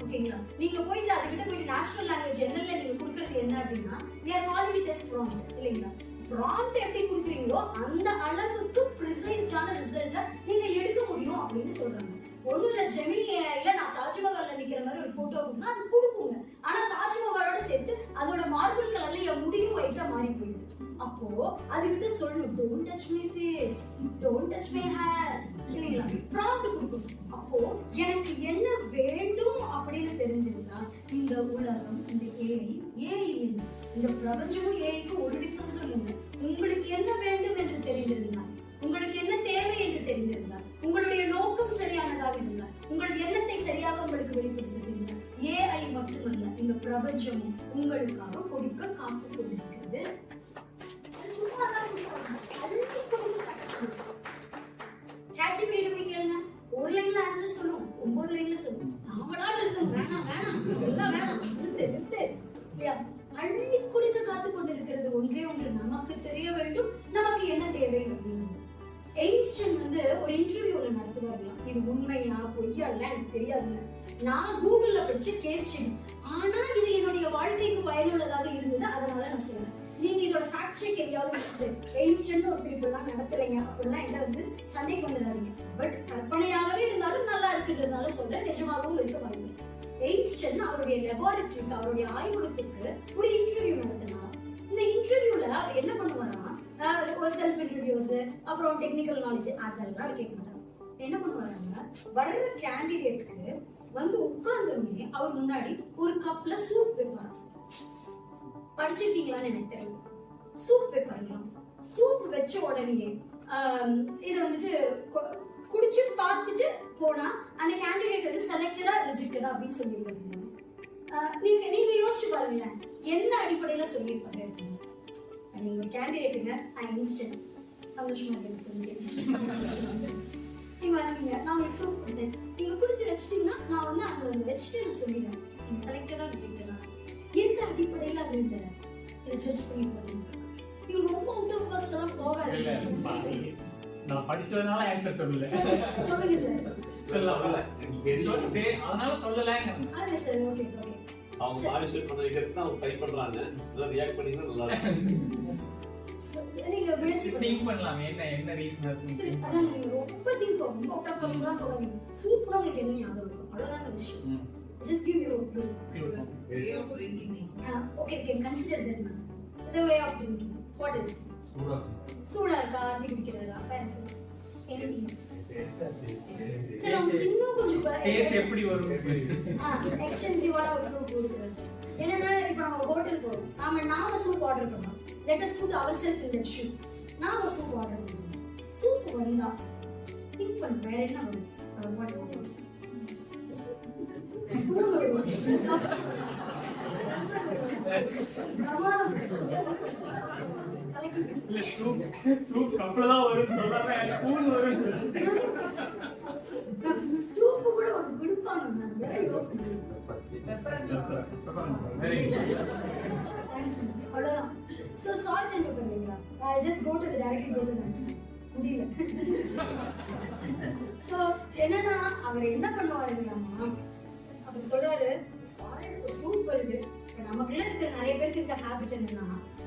ஓகேங்களா? நீங்க போயிட்டு அதுகிட்ட போயிட்டு நேச்சுரல் லாங்குவேஜ் என்னல்ல நீங்க கொடுக்கறது என்ன அப்படின்னா, they are calling it as prompt, இல்லைங்களா? prompt எப்படி கொடுக்குறீங்களோ அந்த அளவுக்கு ப்ரிசைஸ்டான ரிசல்ட்டை நீங்க எடுக்க முடியும் அப்படின்னு சொல்றாங்க. ஒன்றும் இல்லை, ஜெமினி ஏஐல நான் தாஜ்மஹால்ல நிக்கிற மாதிரி ஒரு போட்டோ கொடுத்தா அது கொடுக்குங்க. ஆனா தாஜ்மஹாலோட சேர்த்து அதோட மார்பிள் கலர்ல என் முடியும் ஒயிட்டா மாறி போயிடும். அப்போ அதுகிட்ட சொல்லணும், don't touch my face, don't touch my hair, இல்லைங்களா? ப்ராம்ப்ட் கொடுக்கணும். அப்போ எனக்கு என்ன வேண்டும் அப்படின்னு தெரிஞ்சிருந்தா இந்த உலகம், இந்த ஏஐ இந்த பிரபஞ்சமும் ஏஐக்கும் ஒரு டிஃபரன்ஸும் இல்லை. உங்களுக்கு என்ன வேண்டும் என்று தெரிந்திருந்தால், உங்களுக்கு என்ன தேவை என்று தெரிந்திருந்தால், உங்களுடைய நோக்கம் சரியானதாக இருந்தால், உங்கள் எண்ணத்தை சரியாக உங்களுக்கு வெளிப்படுத்திருந்தால், ஏஐ மட்டுமல்ல இந்த பிரபஞ்சமும் உங்களுக்காக கொடுக்க காத்து கொண்டிருக்கிறது. ChatGPT போய் கேளுங்க, ஒரு லைன்ல ஆன்சர் சொல்லும், 9 லைன்ல சொல்லும். நாமளால இருக்கும், வேணாம் வேணாம் எல்லாம் வேணாம், நிறுத்து இல்லையா? அள்ளி குடிக்க காத்து கொண்டிருக்கிறது ஒன்றே ஒன்று, நமக்கு தெரிய வேண்டும் நமக்கு என்ன தேவை அப்படின்னு. எயின்ஸ்டைன் ஒரு இன்டர்வியூல நடத்துவார்களாம். இது உண்மையா பொய்யா எனக்கு தெரியாதுங்க. நான் கூகுள்ல படிச்ச கேஸ் ஸ்டடி, ஆனா இது என்னுடைய வாழ்க்கைக்கு பயனுள்ளதாக இருந்தது, அதனால நான் சொல்றேன். நீங்க இதோட ஃபேக்ட் செக் எங்கேயாவது எயின்ஸ்டைன் ஒரு திருப்பெல்லாம் நடத்துறீங்க அப்படின்னா என்ன சண்டைக்கு வந்துடாதீங்க. பட் கற்பனையாகவே இருந்தாலும் நல்லா இருக்குன்றதுனால சொல்றேன், நிஜமாகவும் இருக்க வாய்ப்பு. எயின்ஸ்டைன் அவருடைய லெபார்டரிக்கு, அவருடைய ஆய்வகத்துக்கு ஒரு இன்டர்வியூ நடத்தினார். இந்த இன்டர்வியூல அவர் என்ன பண்ணுவாரா, ஒரு செல்ஃப் இன்ட்ரோடியூஸ், அப்புறம் டெக்னிக்கல் நாலேஜ் அதெல்லாம் கேட்க மாட்டாங்க. என்ன பண்ணுவாங்க, வர்ற கேண்டிடேட்டுக்கு உட்கார்ந்தோடனே அவர் முன்னாடி ஒரு கப்ல சூப் வைப்பாராம். படிச்சிருக்கீங்களான்னு எனக்கு தெரியும். சூப் வைப்பாருங்களா, சூப் வச்ச உடனே இதை குடிச்சு பார்த்துட்டு போனா அந்த கேண்டிடேட் செலக்டடா ரிஜெக்டடா அப்படின்னு சொல்லியிருக்காங்க. நீங்க யோசிச்சு பாருங்க, என்ன அடிப்படையில சொல்லியிருப்பாரு. நீங்க கேண்டிடேட்டுங்க, ஐன்ஸ்டைன் சந்தோஷமா இருக்கு. நீங்க வரீங்க, நான் உங்களுக்கு சூப் கொடுத்தேன், நீங்க குடிச்சு வச்சிட்டீங்கன்னா நான் அங்க வச்சுட்டு நான் சொல்லிடுறேன் நீங்க செலக்டடா ரிஜெக்டடா. எந்த அடிப்படையில அது இதை ஜட்ஜ் பண்ணி போறீங்க? நீங்க ரொம்ப அவுட் ஆஃப் பாக்ஸ் எல்லாம் போகாதீங்க. நான் படிச்சதனால ஆன்சர் சொல்லல. சொல்லுங்க சார். சொல்லல சொல்லுங்க, அதனால சொல்லலங்க. அதே சார், ஓகே ஓகே. அவங்க பார்ட்டிசிபேட் பண்ண வைக்கிறதுக்கு அவங்க ட்ரை பண்றாங்க, அதெல்லாம் ரியாக்ட் பண்ணீங்கன்னா நல்லா இருக்கும். நீங்க முயற்சி திங்க் பண்ணலாம், என்ன ரீசன் இருக்குன்னு. சரி, அதான் நீங்க ரொம்ப திங்க் பண்ணுங்க, அவுட் ஆஃப் பாக்ஸ் எல்லாம் போகாதீங்க. சூப்பரா உங்களுக்கு என்ன ஞாபகம் இருக்கும், அவ்வளவுதான் விஷயம். Just give you a clue. Way of drinking. Okay, can consider that now. The way of drinking. What is? Soda இருக்கா, டீ குடிக்கிறதா, வேற என்ன? Anything else? சரி, உங்களுக்கு இன்னும் கொஞ்சம் டேஸ்ட் எப்படி வரும்? எக்ஸ்டென்சிவான ஒரு க்ளூ கொடுக்குறேன். என்னன்னா, இப்போ நம்ம ஹோட்டல் போறோம், நாம சூப் ஆர்டர் பண்ணோம். Let us put ourselves in that shoe. நான் ஒரு சூப் ஆர்டர் பண்ணுவேன். சூப் வந்தா திங்க் பண்ணு, வேற என்ன வரும்? What else? சூப் கப்பலதான் வரும் சொல்லாம ஸ்பூன் வரும். சூப் கூட ஒரு குடுப்பானுங்க. அவ்வளவுதான். So salt and pepper இல்லைங்களா? I just go to the directly go to the answer. முடியல. So என்னன்னா அவர் என்ன பண்ணுவாருங்களாமா, அவர் சொல்றாரு சூப் வருது. நமக்குள்ள இருக்கிற நிறைய பேருக்கு இருக்க ஹேபிட் என்னன்னா,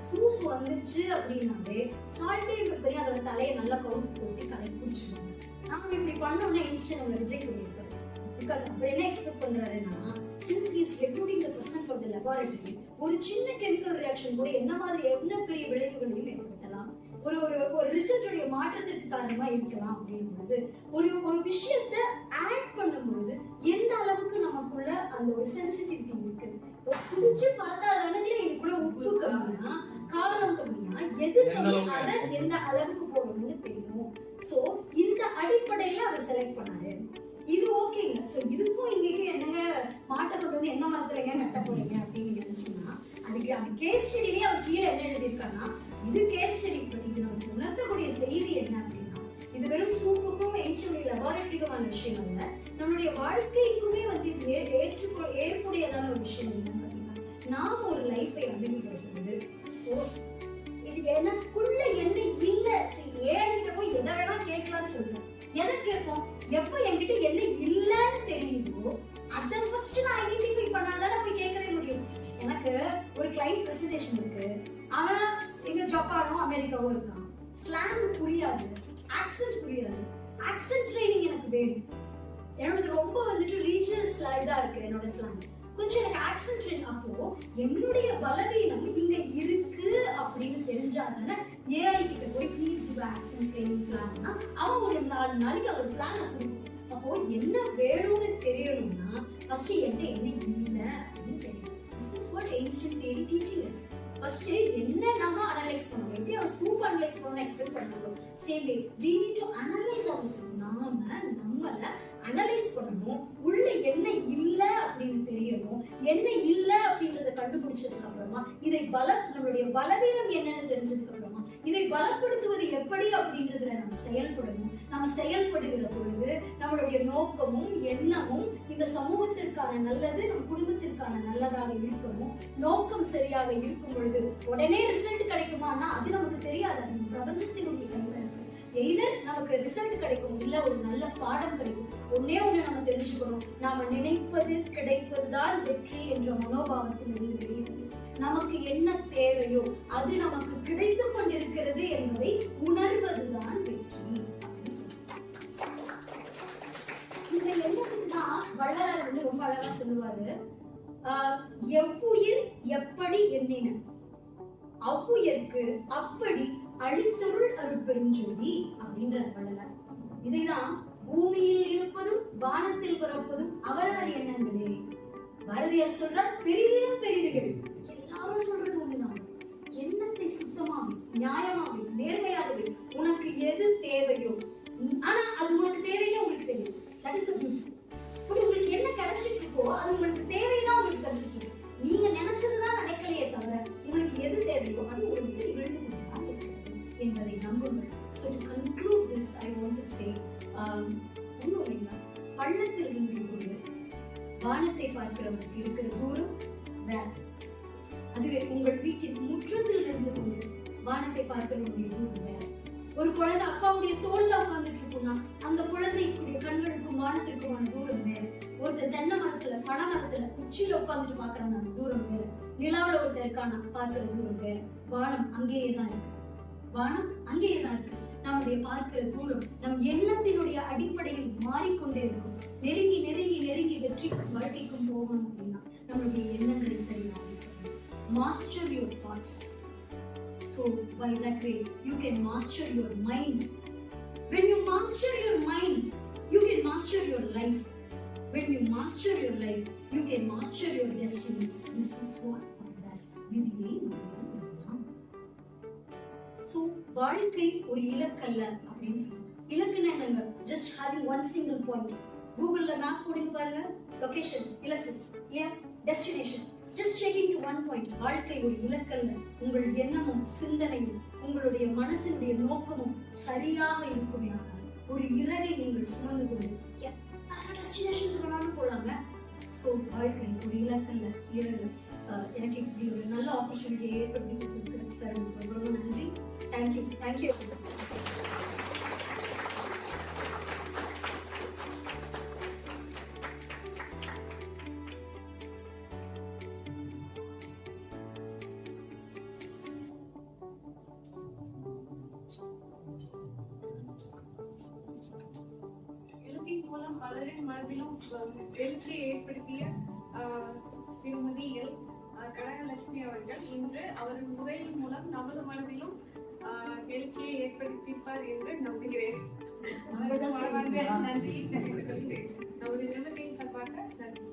சூப் வந்துருச்சு அப்படின்னாலே சால்ட்டே பெரிய அதோட தலையை நல்லா கவுத்து போட்டு கலக்கி குடிச்சிடுவாங்க. நாம இப்படி பண்ணோம்னா இன்ஸ்டன்ட் அவங்க ரிஜெக்ட் பண்ணிருக்காரு. பிகாஸ் அவர் என்ன எக்ஸ்பெக்ட் பண்றாருன்னா, since he is recruiting the person for the laboratory, ஒரு சின்ன கெமிக்கல் ரியாக்ஷன் கூட என்ன பெரிய விளைவுகளையும் ஏற்படுத்தலாம், ஒரு ஒரு ரிசல்ட்டுடைய மாற்றத்திற்கு காரணமா இருக்கலாம் அப்படின்றது ஒரு விஷயத்தை ஆட் பண்ணும்போது எந்த அளவுக்கு நமக்குள்ள அந்த ஒரு சென்சிட்டிவிட்டி இருக்கு. குடிச்சு பார்த்தா தானே இதுக்குள்ள உப்பு கம்மியா காரம் கம்மியா எது கம்மியா அதை எந்த அளவுக்கு போடணும்னு தெரியும். சோ இந்த அடிப்படையில அவர் செலக்ட் பண்ணாரு. இது ஓகேங்க. சோ இதுக்கும் இங்கேயும் என்னங்க மாட்டை கொண்டு வந்து எந்த மரத்துலங்க கட்ட போறீங்க அப்படின்னு நினைச்சீங்கன்னா, அதுக்கு அந்த கேஸ் ஸ்டடியிலேயே அவர் கீழே என்ன எழுதியிருக்காருன்னா, இது கேஸ் ஸ்டடி பத்தி நமக்கு உணர்த்தக்கூடிய செய்தி என்ன அப்படின்னா, இது வெறும் சூப்புக்கும் எயின்ஸ்டைனுடைய லெபார்டரிக்குமான விஷயம் அல்ல, நம்மளுடைய வாழ்க்கைக்குமே இது ஏற்புடையதான ஒரு விஷயம் என்னன்னு பார்த்தீங்கன்னா, நாம ஒரு லைஃபை அனுபவிக்கிறது. இது எனக்குள்ள என்ன இல்ல, ஏன்கிட்ட போய் எதை வேணா கேட்கலாம்னு சொல்றேன். எதை கேட்போம்? எப்போ என்கிட்ட என்ன இல்லன்னு தெரியுதோ அதை ஃபர்ஸ்ட் நான் ஐடென்டிஃபை பண்ணாதான் போய் கேட்கவே முடியும். எனக்கு ஒரு கிளைண்ட் பிரசன்டேஷன் இருக்கு, அவன் எங்க ஜப்பானோ அமெரிக்காவோ இருக்கான், ஸ்லாங் புரியாது, ஆக்சென்ட் புரியாது, ஆக்சென்ட் ட்ரைனிங் எனக்கு வேணும். என்னோட ரொம்ப ரீஜனல் ஸ்லாங்கா இருக்கு என்னோட ஸ்லாங், கொஞ்சம் எனக்கு ஆக்சென்ட் ட்ரைன். அப்போ என்னுடைய பலவீனம் இங்க இருக்கு அப்படின்னு தெரிஞ்சாதானே ஏஐ கிட்ட போய் ப்ளீஸ் இது ஆக்சென்ட் ட்ரைனிங் பிளான்னா அவன் ஒரு 4 நாளைக்கு அவர் பிளான் கொடுக்கும். அப்போ என்ன வேணும்னு தெரியணும்னா ஃபர்ஸ்ட் என்கிட்ட என்ன இல்லை அப்படின்னு தெரியும். This is what ancient theory teaching us. First என்ன நம்ம அனலைஸ் பண்ணணும். எப்படி அவ ஸ்கூப் அனலைஸ் பண்ணணும் எக்ஸ்பெக்ட் பண்ணணும். Same way we need to analyze ourselves. நம்மள அனலைஸ் பண்ணணும். உள்ள என்ன இல்ல அப்படின்னு தெரியணும். என்ன இல்ல அப்படின்றத கண்டுபிடிச்சதுக்கு அப்புறமா நம்மளுடைய பலவீனம் என்னன்னு தெரிஞ்சதுக்கு அப்புறமா இதை பலப்படுத்துவது எப்படி அப்படின்றதுல நம்ம செயல்படணும். நம்ம செயல்படுகிற பொழுது நம்மளுடைய நோக்கமும் எண்ணமும் இந்த சமூகத்திற்கான நல்லது, நம்ம குடும்பத்திற்கான நல்லதாக இருக்கணும். நோக்கம் சரியாக இருக்கும் பொழுது உடனே ரிசல்ட் கிடைக்குமானா அது நமக்கு தெரியாது. அது பிரபஞ்சத்தினுடைய கையில இருக்கு. எய்தர் நமக்கு ரிசல்ட் கிடைக்கும், இல்ல ஒரு நல்ல பாடம் கிடைக்கும். ஒன்னே ஒண்ணு நம்ம தெரிஞ்சுக்கணும், நாம நினைப்பது கிடைப்பதுதான் வெற்றி என்ற மனோபாவத்திலிருந்து வெளியே நமக்கு என்ன தேவையோ அது நமக்கு கிடைத்துக் கொண்டிருக்கிறது என்பதை உணர்வதுதான் வெற்றி அப்படின்னு சொல்லுவாங்க. இந்த எண்ணத்துக்குதான் வள்ளலார் வந்து ரொம்ப அழகா சொல்லுவாரு, எவ்வுயிர் எப்படி எண்ணின அவ்வுயிருக்கு அப்படி அழித்தருள் அருட்பெருஞ்சோதி அப்படின்ற வள்ளலார். இதைதான் பூமியில் இருப்பதும் வானத்தில் பிறப்பதும் அவரவர் எண்ணங்களே. பாரதியார் சொல்றார், பெரிதினம் பெரிதுகள். எல்லாரும் சொல்றது ஒண்ணுதான், எண்ணத்தை சுத்தமாக நியாயமாக நேர்மையாகவே உனக்கு எது தேவையோ, ஆனா அது உனக்கு தேவைன்னா உங்களுக்கு தெரியும். தட் இஸ் உங்களுக்கு என்ன கிடைச்சிட்டு இருக்கோ அது உங்களுக்கு தேவைன்னா உங்களுக்கு கிடைச்சிட்டு இருக்கு. நீங்க நினைச்சதுதான் நடக்கலையே தவிர உங்களுக்கு எது தேவையோ அது உங்களுக்கு நிகழ்ந்து கொண்டுதான் இருக்கிறது என்பதை நம்புங்கள். So to conclude this, I want to say, ஒன்றும் இல்லைங்களா, பள்ளத்தில் நின்று கொண்டு வானத்தை பார்க்கிறவங்களுக்கு இருக்கிற தூரம் வேற. அதுவே உங்கள் வீட்டின் முற்றத்தில் இருந்து கொண்டு வானத்தை பார்க்கிறவங்களுடைய தூரம் வேற. ஒரு குழந்தை அப்பாவுடைய தோல்ல உட்கார்ந்துட்டு இருக்குன்னா அந்த குழந்தைக்குரிய கண்களுக்கும் வானத்திற்குமான தூரம் வேற. ஒருத்தர் தென்னை மரத்துல பனை மரத்துல உச்சியில உட்கார்ந்துட்டு பாக்குறாங்க, அந்த தூரம் வேற. நிலாவுல ஒருத்தர் இருக்கானா பார்க்கிற தூரம் வேற. வானம் அங்கேயே தான் இருக்கு. வானம் அங்கேயே தான் இருக்கு. நம்முடைய பார்க்கிற தூரம் நம் எண்ணத்தினுடைய அடிப்படையில் மாறிக்கொண்டே இருக்கும். நெருங்கி நெருங்கி நெருங்கி வெற்றி வாழ்க்கைக்கும் போகணும் அப்படின்னா நம்மளுடைய எண்ணங்களை சரியாக master your thoughts. So by that way you can master your mind. When you master your mind, you can master your life. When you master your life, you can master your destiny. This is what does விதியை. So வாழ்க்கை ஒரு இலக்கல்ல அப்படின்னு சொல்லுவாங்க. இலக்குன்னா என்னங்க? Just having one single point. கூகுள்ல map போடுங்க பாருங்க, location இலக்கு, ஏன் destination. Just taking to one point. வாழ்க்கை ஒரு இலக்கல்ல. உங்கள் எண்ணமும் சிந்தனையும் உங்களுடைய மனசினுடைய நோக்கமும் சரியாக இருக்குமே ஒரு இறகை நீங்கள் சுமந்து கொண்டு எத்தனை டெஸ்டினேஷனுக்கு வேணாலும் போலாங்க. ஸோ வாழ்க்கை ஒரு இலக்கல்ல இறகு. எனக்கு இப்படி ஒரு நல்ல ஆப்பர்ச்சுனிட்டியை ஏற்படுத்தி கொடுத்துருக்கு சார், ரொம்ப ரொம்ப நன்றி. Thank you thank you. மூலம் பலரின் மனதிலும் எழுச்சியை ஏற்படுத்திய திருமதி எல் கனகலட்சுமி அவர்கள் இன்று அவரின் உரையின் மூலம் நமது மனதிலும் எழுச்சியை ஏற்படுத்தியிருப்பார் என்று நம்புகிறேன். நன்றி தெரிவித்துக் கொள்கிறேன். நமது நிறுவனத்தின் சார்பாக நன்றி.